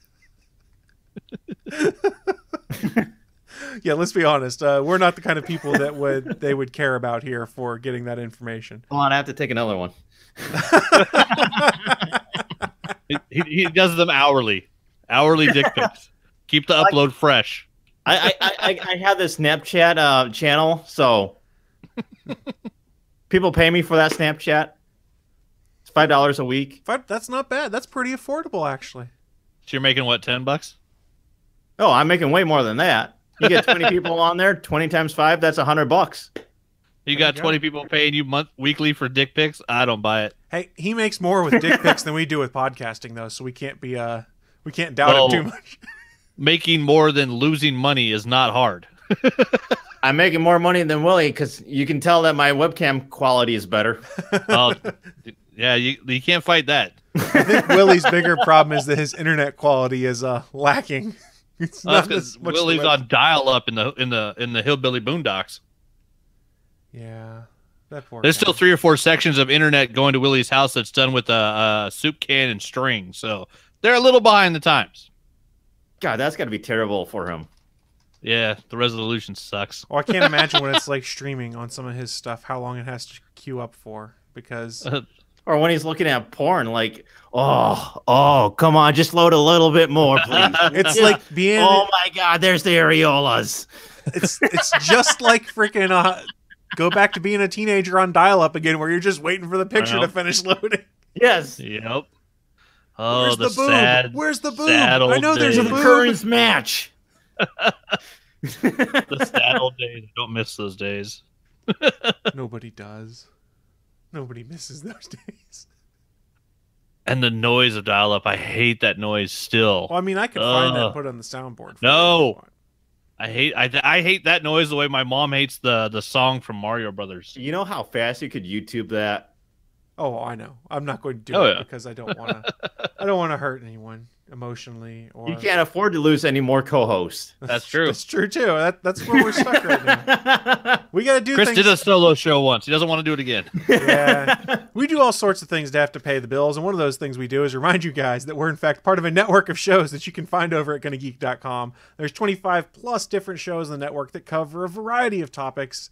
Yeah, let's be honest. We're not the kind of people that they would care about here for getting that information. Hold on, I have to take another one. He does them hourly dick pics. Keep the upload fresh. I have this Snapchat channel, so people pay me for that Snapchat. It's $5 a week. That's not bad. That's pretty affordable, actually. So you're making what, $10? Oh, I'm making way more than that. You get 20 people on there, 20 times 5, that's $100. You got 20 people paying you weekly for dick pics? I don't buy it. Hey, he makes more with dick pics than we do with podcasting, though, so we can't doubt him too much. Making more than losing money is not hard. I'm making more money than Willie because you can tell that my webcam quality is better. Yeah, you can't fight that. I think Willie's bigger problem is that his internet quality is lacking. It's not as much Willie's on dial-up in the hillbilly boondocks. Yeah, that poor There's guy. still 3 or 4 sections of internet going to Willie's house that's done with a soup can and string, so they're a little behind the times. God, that's got to be terrible for him. Yeah, the resolution sucks. Well, I can't imagine what it's like streaming on some of his stuff, how long it has to queue up for, because... Or when he's looking at porn, like, oh, come on, just load a little bit more, please. It's like being... Oh, my God, there's the areolas. It's just like freaking... go back to being a teenager on dial-up again, where you're just waiting for the picture to finish loading. Yes. Yep. Oh, Where's the boob? sad, Where's the boob? sad old I know there's a days. boob. Currents match. The sad old days. Don't miss those days. Nobody does. Nobody misses those days. And the noise of dial-up, I hate that noise still. Well, I mean, I could find that and put it on the soundboard. No. I hate that noise the way my mom hates the song from Mario Brothers. You know how fast you could YouTube that? Oh, I know. I'm not going to do it because I don't want to. I don't want to hurt anyone emotionally. Or You can't afford to lose any more co-hosts. That's true. That's true too. That's where we're stuck right now. We got to do. Chris things... did a solo show once. He doesn't want to do it again. Yeah, we do all sorts of things to have to pay the bills, and one of those things we do is remind you guys that we're in fact part of a network of shows that you can find over at GonnaGeek.com. There's 25 plus different shows in the network that cover a variety of topics.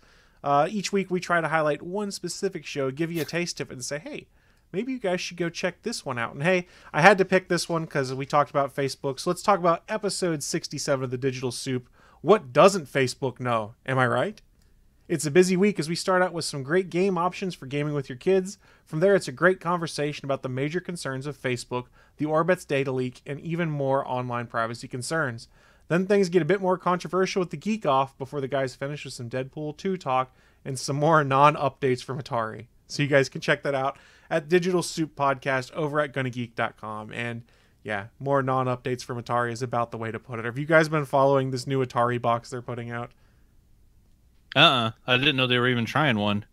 Each week we try to highlight one specific show, give you a taste of it, and say, hey, maybe you guys should go check this one out. And hey, I had to pick this one because we talked about Facebook. So let's talk about episode 67 of the Digital Soup. What doesn't Facebook know? Am I right? It's a busy week as we start out with some great game options for gaming with your kids. From there, it's a great conversation about the major concerns of Facebook, the Orbit's data leak, and even more online privacy concerns. Then things get a bit more controversial with the Geek Off before the guys finish with some Deadpool 2 talk and some more non-updates from Atari. So you guys can check that out at Digital Soup Podcast over at GonnaGeek.com. And yeah, more non-updates from Atari is about the way to put it. Have you guys been following this new Atari box they're putting out? I didn't know they were even trying one.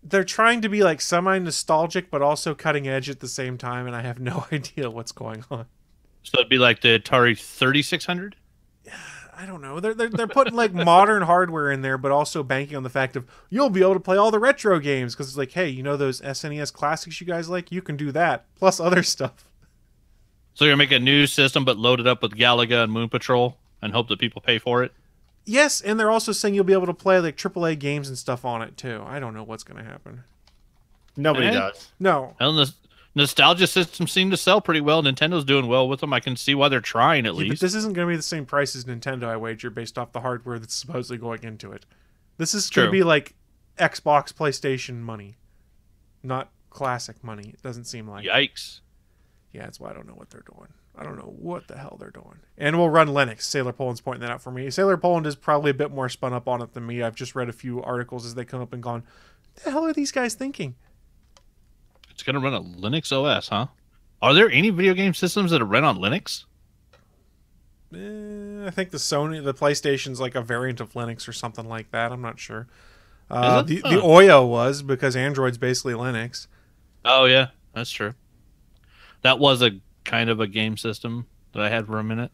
They're trying to be like semi-nostalgic, but also cutting edge at the same time, and I have no idea what's going on. So it'd be like the Atari 3600? I don't know. They're putting like modern hardware in there, but also banking on the fact of you'll be able to play all the retro games because it's like, hey, you know those SNES classics you guys like? You can do that plus other stuff. So you're gonna make a new system, but load it up with Galaga and Moon Patrol and hope that people pay for it? Yes, and they're also saying you'll be able to play like AAA games and stuff on it too. I don't know what's going to happen. Nobody does. No. And the nostalgia systems seem to sell pretty well. Nintendo's doing well with them. I can see why they're trying at least. But this isn't going to be the same price as Nintendo, I wager, based off the hardware that's supposedly going into it. This is going to be like Xbox, PlayStation money, not classic money. It doesn't seem like. Yikes. Yeah, that's why I don't know what they're doing. I don't know what the hell they're doing. And we'll run Linux. Sailor Poland's pointing that out for me. Sailor Poland is probably a bit more spun up on it than me. I've just read a few articles as they come up and gone, what the hell are these guys thinking? It's going to run a Linux OS, huh? Are there any video game systems that run on Linux? I think the PlayStation's like a variant of Linux or something like that. I'm not sure. The Oyo was, because Android's basically Linux. Oh, yeah. That's true. That was a kind of a game system that I had for a minute.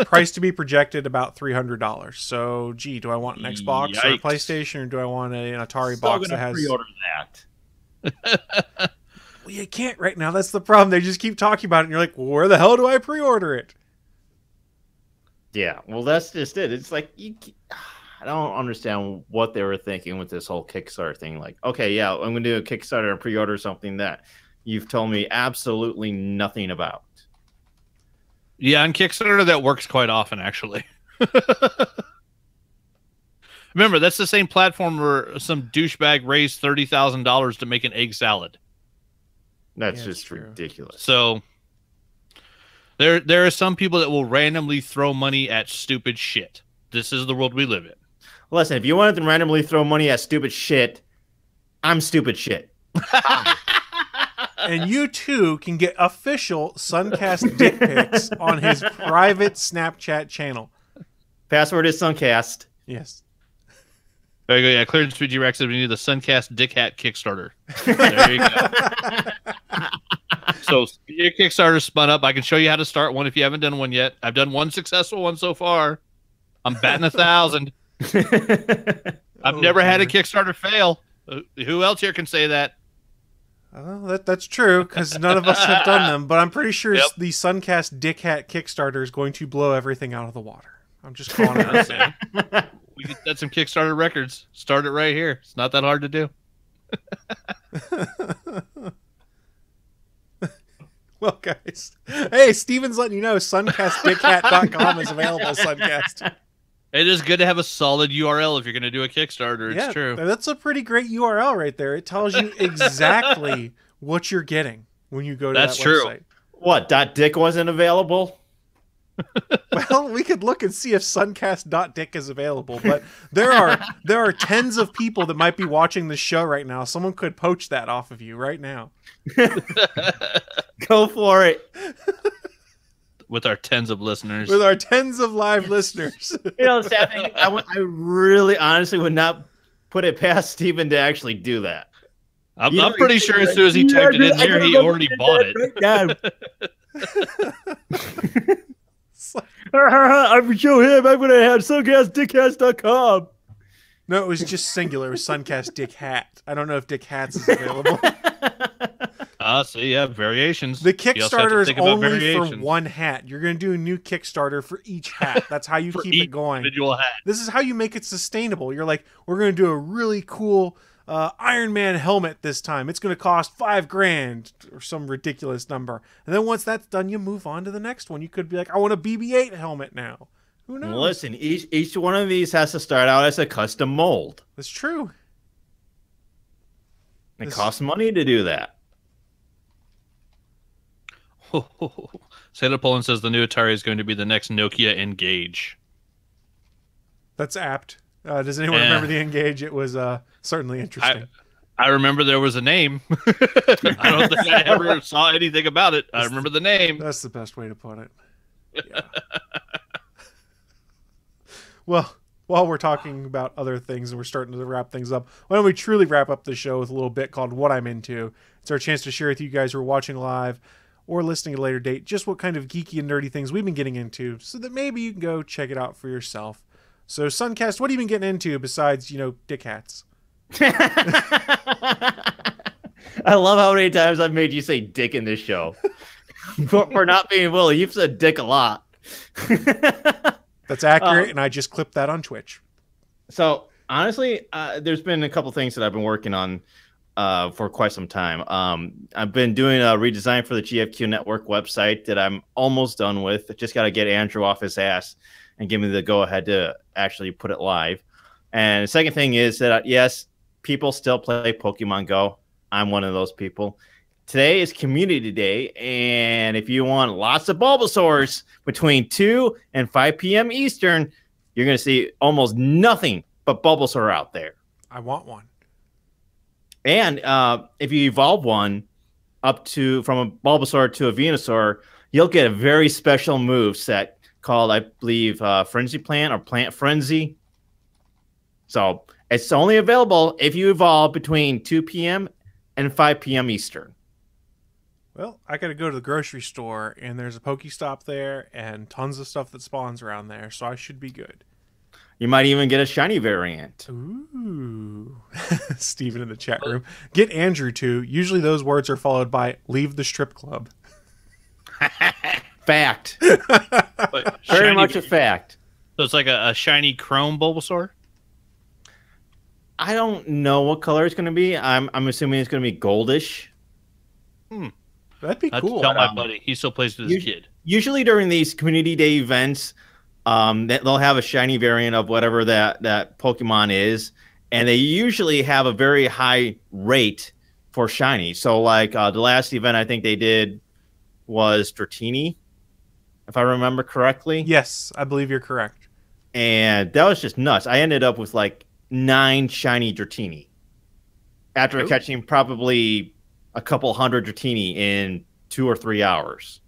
Price to be projected about $300. So, gee, do I want an Xbox or a PlayStation, or do I want an Atari box that has? Pre-order that. Well, you can't right now. That's the problem. They just keep talking about it, and you're like, well, where the hell do I pre-order it? Yeah, well, that's just it. It's like I don't understand what they were thinking with this whole Kickstarter thing. Like, okay, yeah, I'm going to do a Kickstarter and pre-order something that you've told me absolutely nothing about. Yeah, on Kickstarter, that works quite often, actually. Remember, that's the same platform where some douchebag raised $30,000 to make an egg salad. That's just ridiculous. So there are some people that will randomly throw money at stupid shit. This is the world we live in. Listen, if you wanted to randomly throw money at stupid shit, I'm stupid shit. And you too can get official Sunkast dick pics on his private Snapchat channel. Password is Sunkast. Yes. There you go. Yeah, Clearance 3G Rex said we need the Sunkast Dick Hat Kickstarter. There you go. So your Kickstarter spun up. I can show you how to start one if you haven't done one yet. I've done one successful one so far. I'm batting 1,000. I've never had a Kickstarter fail. Who else here can say that? That's true, because none of us have done them, but I'm pretty sure the Sunkast Dick Hat Kickstarter is going to blow everything out of the water. I'm just calling it out. We could set some Kickstarter records. Start it right here. It's not that hard to do. Well, guys. Hey, Steven's letting you know sunkastdickhat.com is available, Sunkast. It is good to have a solid URL if you're going to do a Kickstarter. It's true. That's a pretty great URL right there. It tells you exactly what you're getting when you go to that website. True. What, .dick wasn't available? Well, we could look and see if sunkast.dick is available, but there are tens of people that might be watching this show right now. Someone could poach that off of you right now. Go for it. With our tens of listeners. With our tens of live listeners. You know, Stephanie, I really honestly would not put it past Steven to actually do that. I'm pretty sure as soon as he typed it in there, he already bought it. I'm show him. I'm going to have sunkastdickhats.com. No, it was just singular. It was Sunkast Dick Hat. I don't know if Dick Hats is available. So yeah, variations. The Kickstarter is only for one hat. You're going to do a new Kickstarter for each hat. That's how you keep it going. Individual hat. This is how you make it sustainable. You're like, we're going to do a really cool Iron Man helmet this time. It's going to cost $5,000 or some ridiculous number. And then once that's done, you move on to the next one. You could be like, I want a BB-8 helmet now. Who knows? Listen, each one of these has to start out as a custom mold. That's true. It costs money to do that. Sailor Poland says the new Atari is going to be the next Nokia Engage. That's apt. Does anyone remember the Engage? It was certainly interesting. I remember there was a name. I don't think I ever saw anything about it. I remember the name. That's the best way to put it. Yeah. Well, while we're talking about other things and we're starting to wrap things up, why don't we truly wrap up the show with a little bit called What I'm Into. It's our chance to share with you guys who are watching live or listening at a later date just what kind of geeky and nerdy things we've been getting into so that maybe you can go check it out for yourself. So, Sunkast, what have you been getting into besides, dick hats? I love how many times I've made you say dick in this show. For not being Willie, you've said dick a lot. That's accurate, and I just clipped that on Twitch. So, honestly, there's been a couple things that I've been working on for quite some time. I've been doing a redesign for the GFQ Network website that I'm almost done with. Just got to get Andrew off his ass and give me the go-ahead to actually put it live. And the second thing is that, yes, people still play Pokemon Go. I'm one of those people. Today is Community Day, and if you want lots of Bulbasaurs between 2 and 5 p.m. Eastern, you're going to see almost nothing but Bulbasaur out there. I want one. And if you evolve one from a Bulbasaur to a Venusaur, you'll get a very special move set called, I believe, Frenzy Plant or Plant Frenzy. So it's only available if you evolve between 2 p.m. and 5 p.m. Eastern. Well, I gotta go to the grocery store, and there's a Pokestop there, and tons of stuff that spawns around there, so I should be good. You might even get a shiny variant. Ooh. Steven in the chat room. Get Andrew to. Usually those words are followed by leave the strip club. Fact. But Very shiny- much a fact. So it's like a shiny chrome Bulbasaur? I don't know what color it's going to be. I'm assuming it's going to be goldish. That'd be That's cool. tell my buddy. He still plays with his kid. Usually during these community day events, they'll have a shiny variant of whatever that Pokemon is, and they usually have a very high rate for shiny. So like the last event I think they did was Dratini, if I remember correctly. Yes, I believe you're correct. And that was just nuts. I ended up with like 9 shiny Dratini after catching probably a couple hundred Dratini in 2 or 3 hours.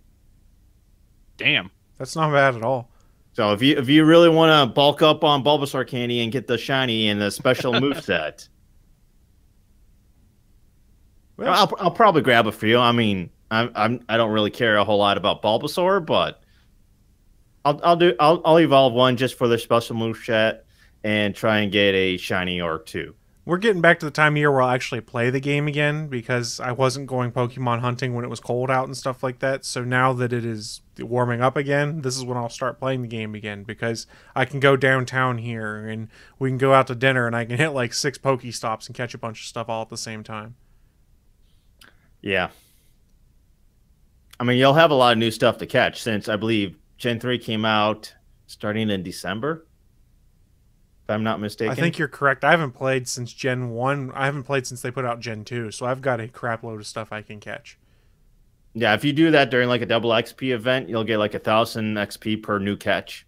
Damn. That's not bad at all. So if you really want to bulk up on Bulbasaur candy and get the shiny and the special moveset, Well, I'll probably grab a few. I mean, I don't really care a whole lot about Bulbasaur, but I'll evolve one just for the special moveset and try and get a shiny or 2. we're getting back to the time of year where I'll actually play the game again because I wasn't going Pokemon hunting when it was cold out and stuff like that. So now that it is warming up again, this is when I'll start playing the game again because I can go downtown here and we can go out to dinner and I can hit like 6 Pokestops and catch a bunch of stuff all at the same time. Yeah. I mean, you'll have a lot of new stuff to catch since I believe Gen 3 came out starting in December, if I'm not mistaken. I think you're correct. I haven't played since Gen 1. I haven't played since they put out Gen 2, so I've got a crap load of stuff I can catch. Yeah, if you do that during like a double XP event, you'll get like 1,000 XP per new catch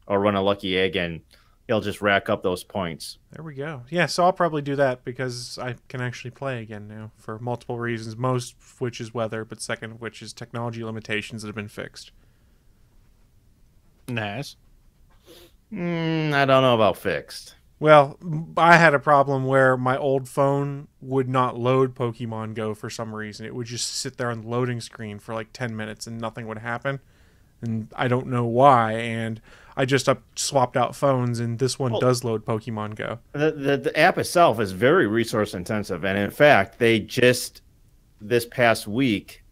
or run a lucky egg and you'll just rack up those points. There we go. Yeah, so I'll probably do that because I can actually play again now for multiple reasons, most of which is weather, but second of which is technology limitations that have been fixed. Nice. I don't know about fixed. Well, I had a problem where my old phone would not load Pokemon Go for some reason. It would just sit there on the loading screen for like 10 minutes and nothing would happen. And I don't know why. And I just swapped out phones, and this one does load Pokemon Go. The app itself is very resource intensive. And in fact, they just this past week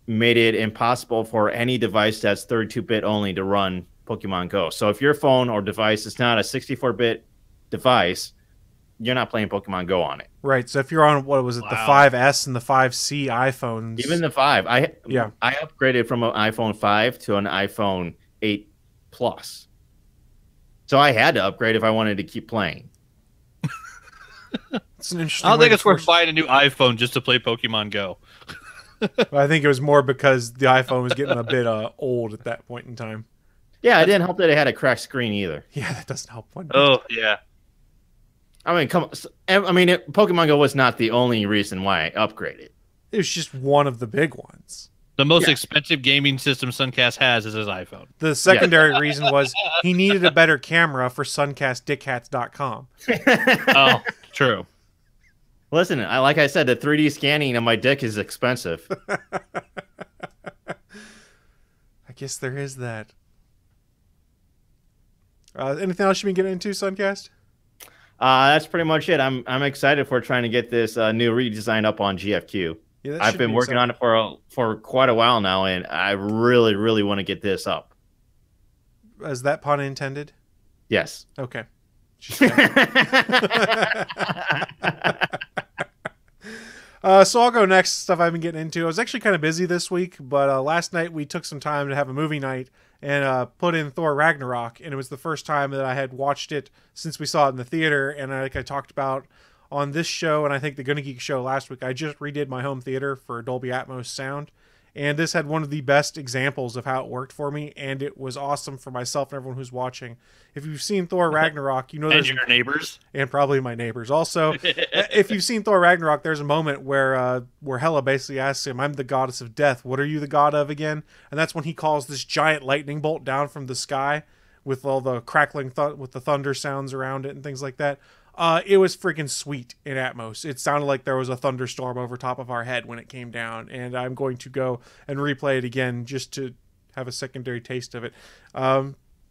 made it impossible for any device that's 32-bit only to run Pokemon Go. So if your phone or device is not a 64-bit device, you're not playing Pokemon Go on it. Right. So if you're on, what was it, the 5S and the 5C iPhones. Even the 5. I Yeah. upgraded from an iPhone 5 to an iPhone 8 Plus. So I had to upgrade if I wanted to keep playing. It's an interesting I don't way think to it's worth force- buying a new iPhone just to play Pokemon Go. I think it was more because the iPhone was getting a bit old at that point in time. Yeah, it didn't help that it had a cracked screen either. Yeah, that doesn't help one bit. Oh, yeah. I mean, Pokemon Go was not the only reason why I upgraded. It was just one of the big ones. The most expensive gaming system Sunkast has is his iPhone. The secondary reason was he needed a better camera for suncastdickhats.com. Oh, true. Listen, like I said, the 3D scanning of my dick is expensive. I guess there is that. Anything else you've been getting into, Suncast? That's pretty much it. I'm excited for trying to get this new redesign up on GFQ. Yeah, that I've should been be working on it for quite a while now, and I really, really want to get this up. Is that pun intended? Yes. Okay. So I'll go next. Stuff I've been getting into. I was actually kind of busy this week, but last night we took some time to have a movie night and put in Thor Ragnarok, and it was the first time that I had watched it since we saw it in the theater. And like I talked about on this show, and I think the Gonna Geek show last week, I just redid my home theater for Dolby Atmos sound. And this had one of the best examples of how it worked for me, and it was awesome for myself and everyone who's watching. If you've seen Thor Ragnarok, you know And there's your neighbors. and probably my neighbors also. If you've seen Thor Ragnarok, there's a moment where Hela basically asks him, "I'm the goddess of death. What are you the god of again?" And that's when he calls this giant lightning bolt down from the sky with all the crackling with the thunder sounds around it and things like that. It was freaking sweet in Atmos. It sounded like there was a thunderstorm over top of our head when it came down, and I'm going to go and replay it again just to have a secondary taste of it.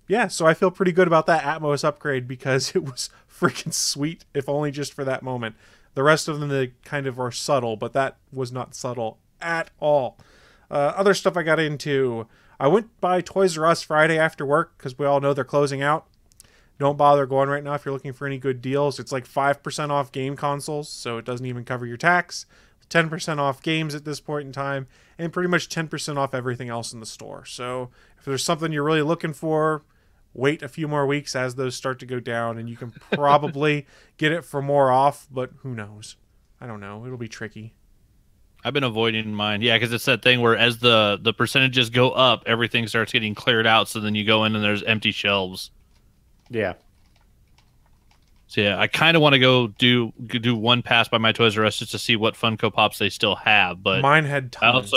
Yeah, so I feel pretty good about that Atmos upgrade because it was freaking sweet, if only just for that moment. The rest of them, they kind of are subtle, but that was not subtle at all. Other stuff I got into, I went by Toys R Us Friday after work because we all know they're closing out. Don't bother going right now if you're looking for any good deals. It's like 5% off game consoles, so it doesn't even cover your tax. 10% off games at this point in time, and pretty much 10% off everything else in the store. So if there's something you're really looking for, wait a few more weeks as those start to go down, and you can probably get it for more off, but who knows? I don't know. It'll be tricky. I've been avoiding mine. Yeah, because it's that thing where as the percentages go up, everything starts getting cleared out, so then you go in and there's empty shelves. Yeah. So yeah, I kind of want to go do one pass by my Toys R Us just to see what Funko Pops they still have. But mine had tons.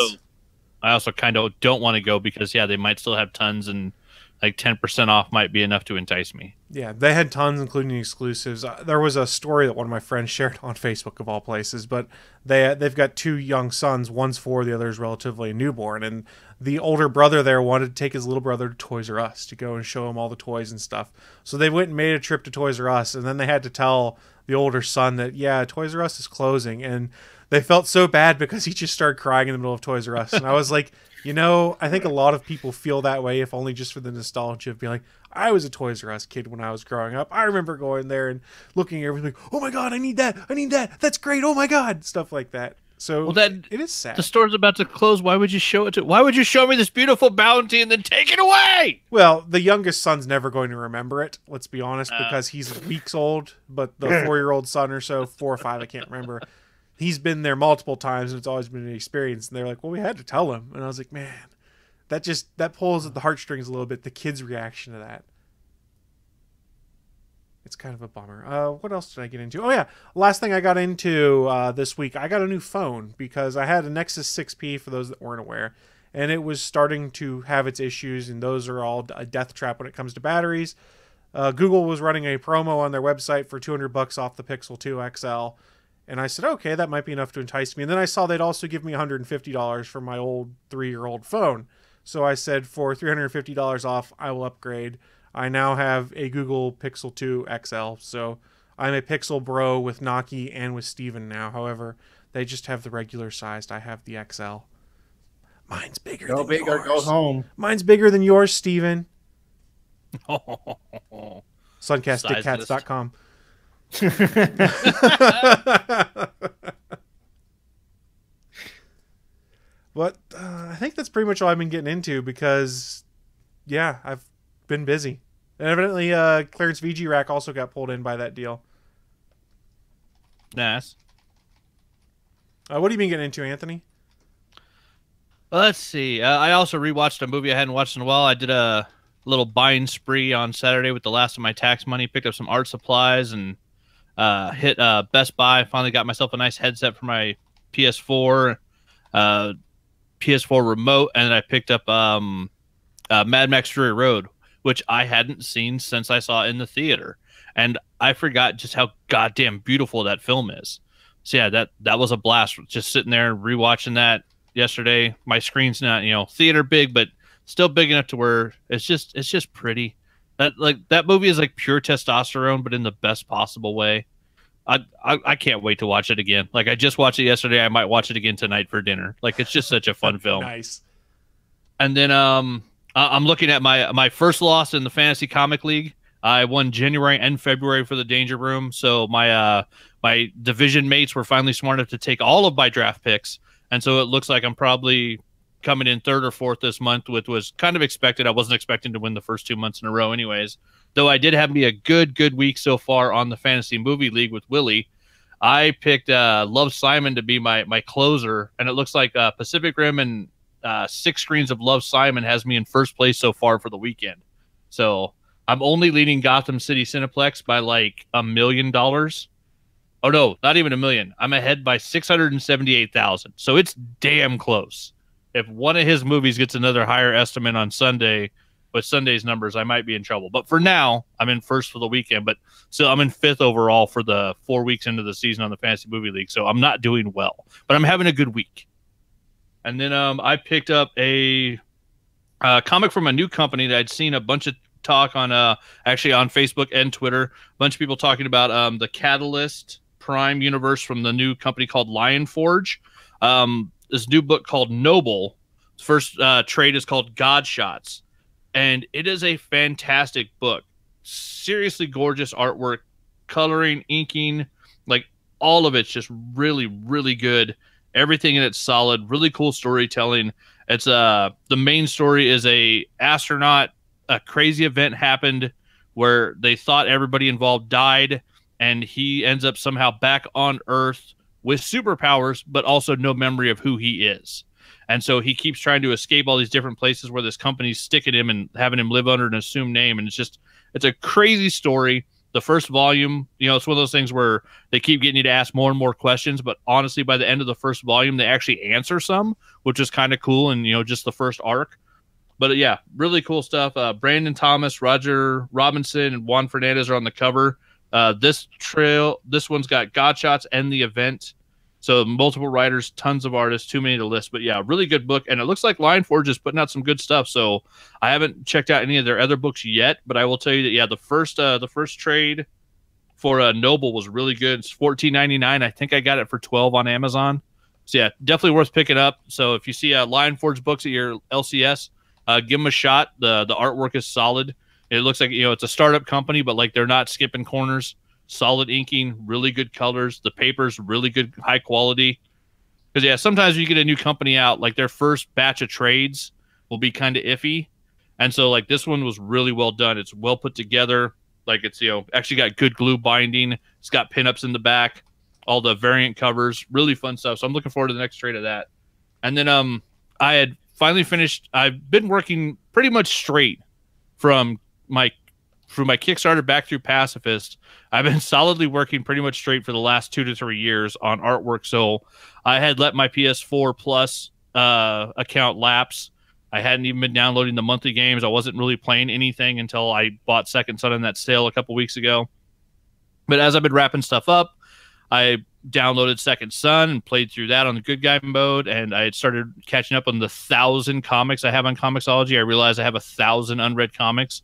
I also kind of don't want to go because yeah, they might still have tons, and like 10% off might be enough to entice me. Yeah, they had tons, including exclusives. There was a story that one of my friends shared on Facebook, of all places, but they've got 2 young sons. One's 4, the other is relatively newborn, and the older brother there wanted to take his little brother to Toys R Us to go and show him all the toys and stuff. So they went and made a trip to Toys R Us, and then they had to tell the older son that, yeah, Toys R Us is closing, and they felt so bad because he just started crying in the middle of Toys R Us, and I was like, you know, I think a lot of people feel that way, if only just for the nostalgia of being like, I was a Toys R Us kid when I was growing up. I remember going there and looking at everything. Oh my God, I need that. That's great. Oh my God. Stuff like that. So it is sad. The store's about to close. Why would you show it to? Why would you show me this beautiful bounty and then take it away? Well, the youngest son's never going to remember it. Let's be honest, because he's weeks old. But the 4-year-old son or so, 4 or 5, I can't remember. He's been there multiple times, and it's always been an experience. And they're like, well, we had to tell him. And I was like, man, that pulls at the heartstrings a little bit, the kid's reaction to that. It's kind of a bummer. What else did I get into? Oh, yeah. Last thing I got into this week, I got a new phone because I had a Nexus 6P, for those that weren't aware, and it was starting to have its issues, and those are all a death trap when it comes to batteries. Google was running a promo on their website for $200 off the Pixel 2 XL. And I said, okay, that might be enough to entice me. And then I saw they'd also give me $150 for my old 3-year-old phone. So I said, for $350 off, I will upgrade. I now have a Google Pixel 2 XL. So I'm a Pixel bro with Naki and with Steven now. However, they just have the regular sized. I have the XL. Mine's bigger than yours. Go big or go home. Mine's bigger than yours, Steven. Sunkastdickcats.com. But I think that's pretty much all I've been getting into because, yeah, I've been busy. And evidently, Clarence VG Rack also got pulled in by that deal. Nice. What have you been getting into, Anthony? Let's see. I also rewatched a movie I hadn't watched in a while. I did a little buying spree on Saturday with the last of my tax money. Picked up some art supplies and hit Best Buy. Finally got myself a nice headset for my PS4, PS4 remote, and then I picked up Mad Max Fury Road, which I hadn't seen since I saw it in the theater, and I forgot just how goddamn beautiful that film is. So yeah, that was a blast. Just sitting there rewatching that yesterday. My screen's not theater big, but still big enough to where it's just pretty. That movie is like pure testosterone, but in the best possible way. I can't wait to watch it again. Like I just watched it yesterday. I might watch it again tonight for dinner. Like it's just such a fun film. Nice. And then I'm looking at my first loss in the Fantasy Comic League. I won January and February for the Danger Room. So my division mates were finally smart enough to take all of my draft picks, and so it looks like I'm probably coming in 3rd or 4th this month, which was kind of expected. I wasn't expecting to win the first 2 months in a row anyways. Though I did have me a good week so far on the Fantasy Movie League with Willie. I picked Love Simon to be my closer, and it looks like Pacific Rim and 6 screens of Love Simon has me in first place so far for the weekend. So I'm only leading Gotham City Cineplex by like $1 million. Oh no, not even $1 million. I'm ahead by 678,000. So it's damn close. If one of his movies gets another higher estimate on Sunday, with Sunday's numbers, I might be in trouble. But for now, I'm in first for the weekend. But still, I'm in fifth overall for the 4 weeks into the season on the Fantasy Movie League. So I'm not doing well, but I'm having a good week. And then I picked up a comic from a new company that I'd seen a bunch of talk on, actually on Facebook and Twitter. A bunch of people talking about the Catalyst Prime universe from the new company called Lion Forge. This new book called Noble. First trade is called God Shots. And it is a fantastic book. Seriously gorgeous artwork, coloring, inking, like all of it's just really, really good. Everything in it's solid, really cool storytelling. It's the main story is a crazy event happened where they thought everybody involved died, and he ends up somehow back on Earth with superpowers, but also no memory of who he is. And so he keeps trying to escape all these different places where this company's sticking him and having him live under an assumed name. And it's a crazy story. The first volume, it's one of those things where they keep getting you to ask more and more questions. But honestly, by the end of the first volume, they actually answer some, which is kind of cool. And, just the first arc. But yeah, really cool stuff. Brandon Thomas, Roger Robinson, and Juan Fernandez are on the cover. This one's got God Shots and the event. So multiple writers, tons of artists, too many to list. But yeah, really good book. And it looks like Lion Forge is putting out some good stuff. So I haven't checked out any of their other books yet, but I will tell you that, yeah, the first trade for Noble was really good. It's $14.99. I think I got it for $12 on Amazon. So yeah, definitely worth picking up. So if you see Lion Forge books at your LCS, give them a shot. The artwork is solid. It looks like, it's a startup company, but like they're not skipping corners. Solid inking, really good colors. The paper's really good, high quality. Because, yeah, sometimes when you get a new company out, like their first batch of trades will be kind of iffy. And so, like, this one was really well done. It's well put together. Like, it's, actually got good glue binding. It's got pinups in the back. All the variant covers. Really fun stuff. So I'm looking forward to the next trade of that. And then I had finally finished. I've been working pretty much straight from my Kickstarter back through Pacifist. I've been solidly working pretty much straight for the last 2 to 3 years on artwork. So I had let my PS4 Plus account lapse. I hadn't even been downloading the monthly games. I wasn't really playing anything until I bought Second Son in that sale a couple weeks ago. But as I've been wrapping stuff up, I downloaded Second Son and played through that on the good guy mode. And I had started catching up on the 1,000 comics I have on Comixology. I realized I have 1,000 unread comics.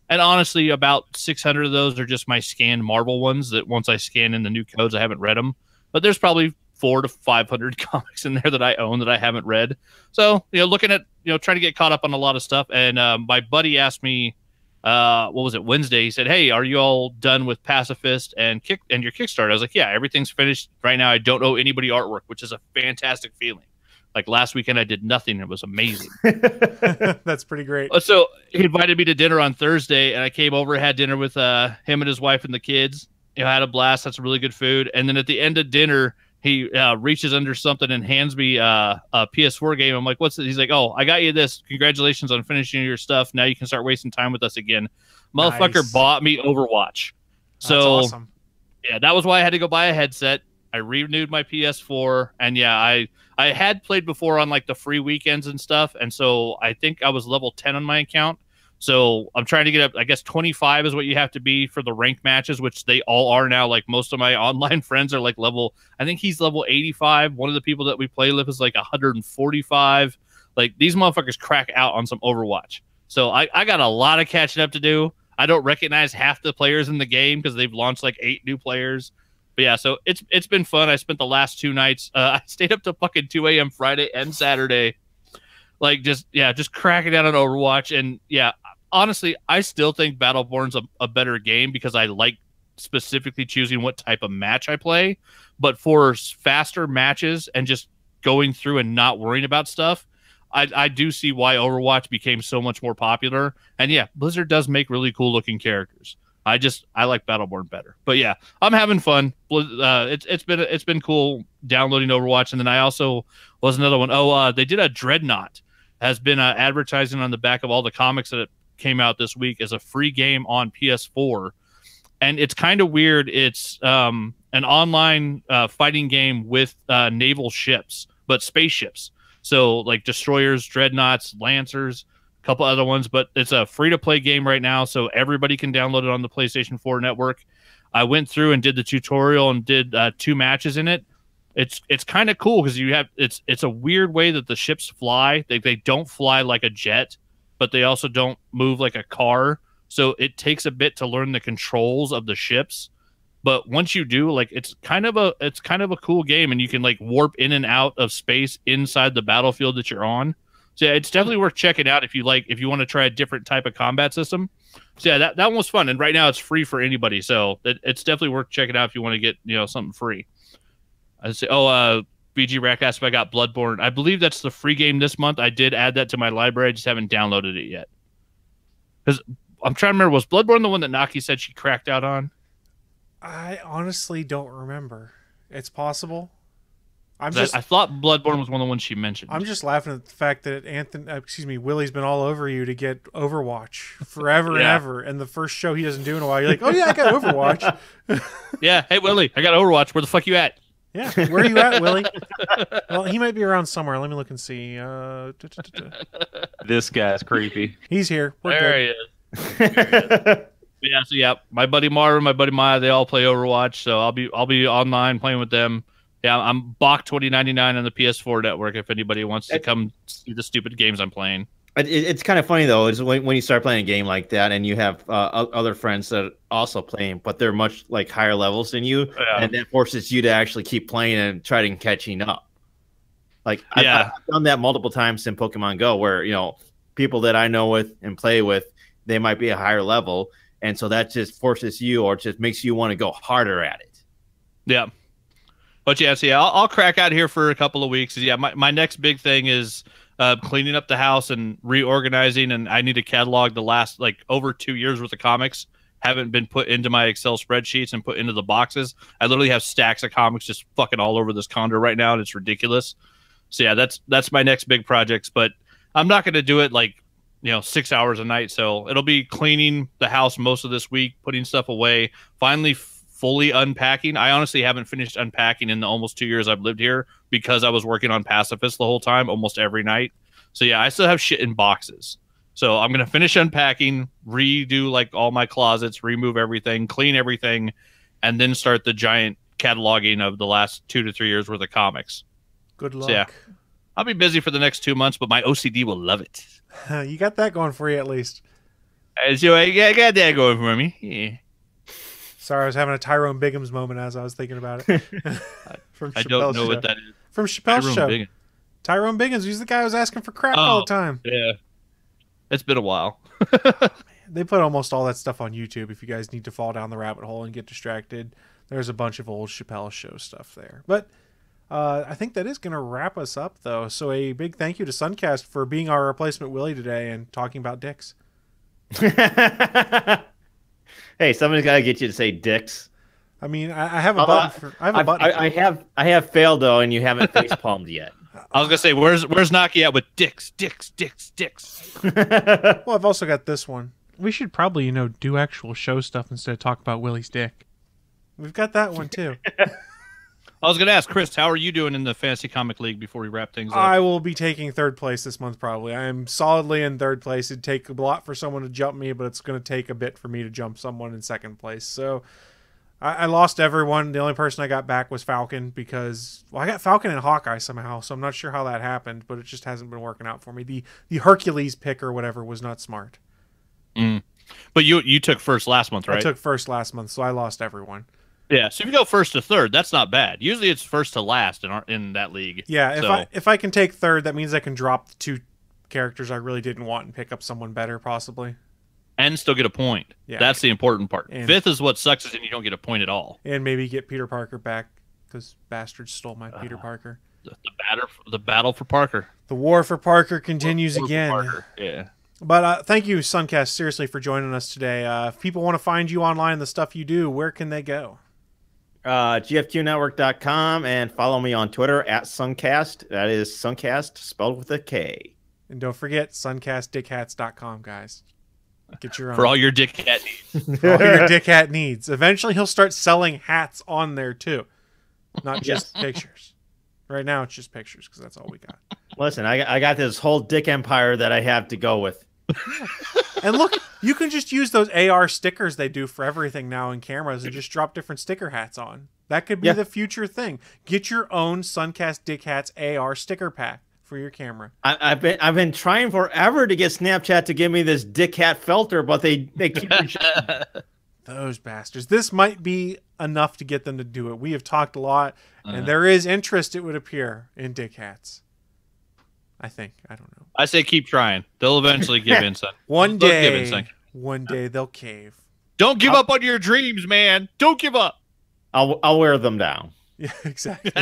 And honestly, about 600 of those are just my scanned Marvel ones that once I scan in the new codes, I haven't read them. But there's probably 400 to 500 comics in there that I own that I haven't read. So, looking at, trying to get caught up on a lot of stuff. And my buddy asked me, what was it, Wednesday? He said, hey, are you all done with Pacifist and your Kickstarter? I was like, yeah, everything's finished. Right now, I don't owe anybody artwork, which is a fantastic feeling. Like last weekend, I did nothing. It was amazing. That's pretty great. So he invited me to dinner on Thursday, and I came over, had dinner with him and his wife and the kids. Had a blast. Had some really good food. And then at the end of dinner, he reaches under something and hands me a PS4 game. I'm like, what's it? He's like, oh, I got you this. Congratulations on finishing your stuff. Now you can start wasting time with us again. Motherfucker bought me Overwatch. So that's awesome. Yeah, that was why I had to go buy a headset. I renewed my PS4, and yeah, I had played before on like the free weekends and stuff, and so I think I was level 10 on my account. So I'm trying to get up, I guess 25 is what you have to be for the rank matches, which they all are now. Like most of my online friends are like I think he's level 85. One of the people that we play with is like 145. Like these motherfuckers crack out on some Overwatch. So I got a lot of catching up to do. I don't recognize half the players in the game because they've launched like 8 new players. But yeah, so it's been fun. I spent the last 2 nights. I stayed up to fucking 2 a.m. Friday and Saturday. Like just cracking down on Overwatch. And yeah, honestly, I still think Blood-Borne's a better game because I like specifically choosing what type of match I play. But for faster matches and just going through and not worrying about stuff, I do see why Overwatch became so much more popular. And yeah, Blizzard does make really cool looking characters. I like Blood-Borne better. But yeah, I'm having fun. It's been cool downloading Overwatch. And then I also was another one. They did a Dreadnought. Has been advertising on the back of all the comics that came out this week as a free game on PS4. And it's kind of weird. It's an online fighting game with naval ships, but spaceships. So like destroyers, dreadnoughts, lancers, couple other ones, but it's a free-to-play game right now, so everybody can download it on the PlayStation 4 network. I went through and did the tutorial and did 2 matches in it. It's kind of cool because it's a weird way that the ships fly. They don't fly like a jet, but they also don't move like a car. So it takes a bit to learn the controls of the ships. But once you do, like it's kind of a cool game, and you can like warp in and out of space inside the battlefield that you're on. So yeah, it's definitely worth checking out if you want to try a different type of combat system. So yeah, that one was fun, and right now it's free for anybody. So it's definitely worth checking out if you want to get something free. I say, BG Rack asked if I got Blood-Borne. I believe that's the free game this month. I did add that to my library. I just haven't downloaded it yet. Because I'm trying to remember, was Blood-Borne the one that Naki said she cracked out on? I honestly don't remember. It's possible. I thought Blood-Borne was one of the ones she mentioned. I'm just laughing at the fact that Willie's been all over you to get Overwatch forever and ever, and the first show he doesn't do in a while, you're like, oh yeah, I got Overwatch. Yeah, hey Willie, I got Overwatch. Where the fuck you at? Yeah, where are you at, Willie? Well, he might be around somewhere. Let me look and see. This guy's creepy. He's here. There he is. Yeah, my buddy Marvin, my buddy Maya, they all play Overwatch, so I'll be online playing with them. Yeah, I'm Bach 2099 on the PS4 network if anybody wants to come see the stupid games I'm playing. It's kind of funny though, is when you start playing a game like that and you have other friends that are also playing, but they're much like higher levels than you, and that forces you to actually keep playing and try to catching up. Like I've done that multiple times in Pokemon Go, where people that I know with and play with, they might be a higher level, and so that just forces you or just makes you want to go harder at it. Yeah. But yeah, so I'll crack out here for a couple of weeks. Yeah, my next big thing is cleaning up the house and reorganizing, and I need to catalog the last over 2 years worth of comics. Haven't been put into my Excel spreadsheets and put into the boxes. I literally have stacks of comics just fucking all over this condo right now, and it's ridiculous. So yeah, that's my next big projects, but I'm not going to do it 6 hours a night. So it'll be cleaning the house most of this week, putting stuff away, finally fully unpacking. I honestly haven't finished unpacking in the almost 2 years I've lived here because I was working on Pacifist the whole time, almost every night. So yeah, I still have shit in boxes. So I'm going to finish unpacking, redo all my closets, remove everything, clean everything, and then start the giant cataloging of the last 2 to 3 years worth of comics. Good luck. So yeah, I'll be busy for the next 2 months, but my OCD will love it. You got that going for you at least. So I got that going for me. Yeah. Sorry, I was having a Tyrone Biggums moment as I was thinking about it. From I don't know what that is. From Chappelle's show. Tyrone Biggums, he's the guy who was asking for crap all the time. Yeah. It's been a while. They put almost all that stuff on YouTube if you guys need to fall down the rabbit hole and get distracted. There's a bunch of old Chappelle show stuff there. But I think that is going to wrap us up, though. So a big thank you to Sunkast for being our replacement Willie today and talking about dicks. Hey, somebody's got to get you to say dicks. I mean, I have a button. I have failed though, and you haven't face palmed yet. I was gonna say, where's Naki at with dicks? Well, I've also got this one. We should probably do actual show stuff instead of talk about Willie's dick. We've got that one too. I was gonna ask Chris, how are you doing in the Fantasy Comic League before we wrap things up? I will be taking third place this month probably. I am solidly in third place. It'd take a lot for someone to jump me, but it's going to take a bit for me to jump someone in second place. So I lost everyone. The only person I got back was Falcon because I got Falcon and Hawkeye somehow, so I'm not sure how that happened, but it just hasn't been working out for me. The Hercules pick or whatever was not smart. But you took first last month, right? I took first last month, so I lost everyone. Yeah, so if you go first to third, that's not bad. Usually it's first to last in that league. Yeah, if I can take third, that means I can drop the 2 characters I really didn't want and pick up someone better, possibly. And still get a point. Yeah. That's the important part. And fifth is what sucks is you don't get a point at all. And maybe get Peter Parker back because bastards stole my Peter Parker. The battle for Parker. The war for Parker continues again. Parker. Yeah. But thank you, Sunkast, seriously, for joining us today. If people want to find you online, the stuff you do, where can they go? GFQnetwork.com, and follow me on Twitter at Sunkast. That is Sunkast spelled with a K. And don't forget sunkastdickhats.com, guys. Get your own. For all your dick hat needs. For all your dick hat needs. Eventually he'll start selling hats on there too. Not just pictures. Right now it's just pictures because that's all we got. Listen, I got this whole dick empire that I have to go with. And look, you can just use those AR stickers they do for everything now in cameras and just drop different sticker hats on. That could be the future thing. Get your own Sunkast Dick Hats AR sticker pack for your camera. I've been trying forever to get Snapchat to give me this Dick Hat filter, but they keep rejecting. Those bastards. This might be enough to get them to do it. We have talked a lot, and there is interest, it would appear, in Dick Hats. I think. I don't know. I say keep trying. They'll eventually give in, son. One day they'll cave. Don't give up on your dreams, man. Don't give up. I'll wear them down. Yeah, exactly.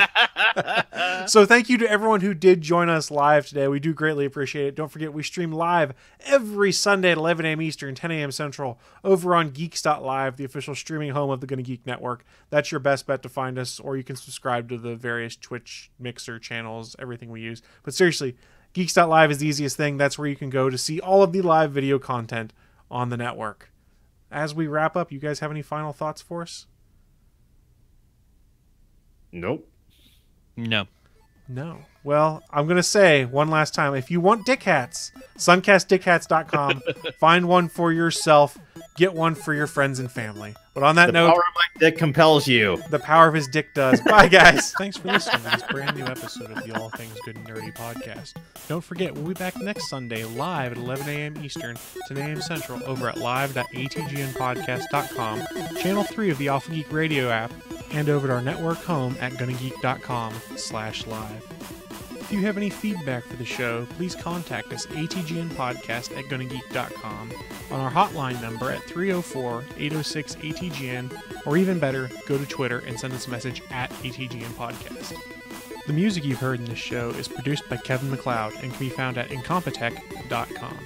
So thank you to everyone who did join us live today. We do greatly appreciate it. Don't forget, we stream live every Sunday at 11 a.m. Eastern, 10 a.m. Central, over on Geeks.live, the official streaming home of the Gonna Geek Network. That's your best bet to find us, or you can subscribe to the various Twitch, Mixer channels, everything we use. But seriously, Geeks.live is the easiest thing. That's where you can go to see all of the live video content on the network. As we wrap up, you guys have any final thoughts for us? Nope. No. Well, I'm going to say one last time, if you want dick hats, sunkastdickhats.com. Find one for yourself. Get one for your friends and family. But on that note, the power of my dick compels you. The power of his dick does. Bye, guys. Thanks for listening to this brand new episode of the All Things Good and Nerdy podcast. Don't forget, we'll be back next Sunday live at 11 a.m. Eastern, 10 a.m. Central, over at live.atgnpodcast.com, channel 3 of the Alpha Geek Radio app, and over at our network home at gonnageek.com/live. If you have any feedback for the show, please contact us atgnpodcast@gonnageek.com, on our hotline number at 304-806-ATGN, or even better, go to Twitter and send us a message at ATGNpodcast. The music you've heard in this show is produced by Kevin MacLeod and can be found at incompetech.com.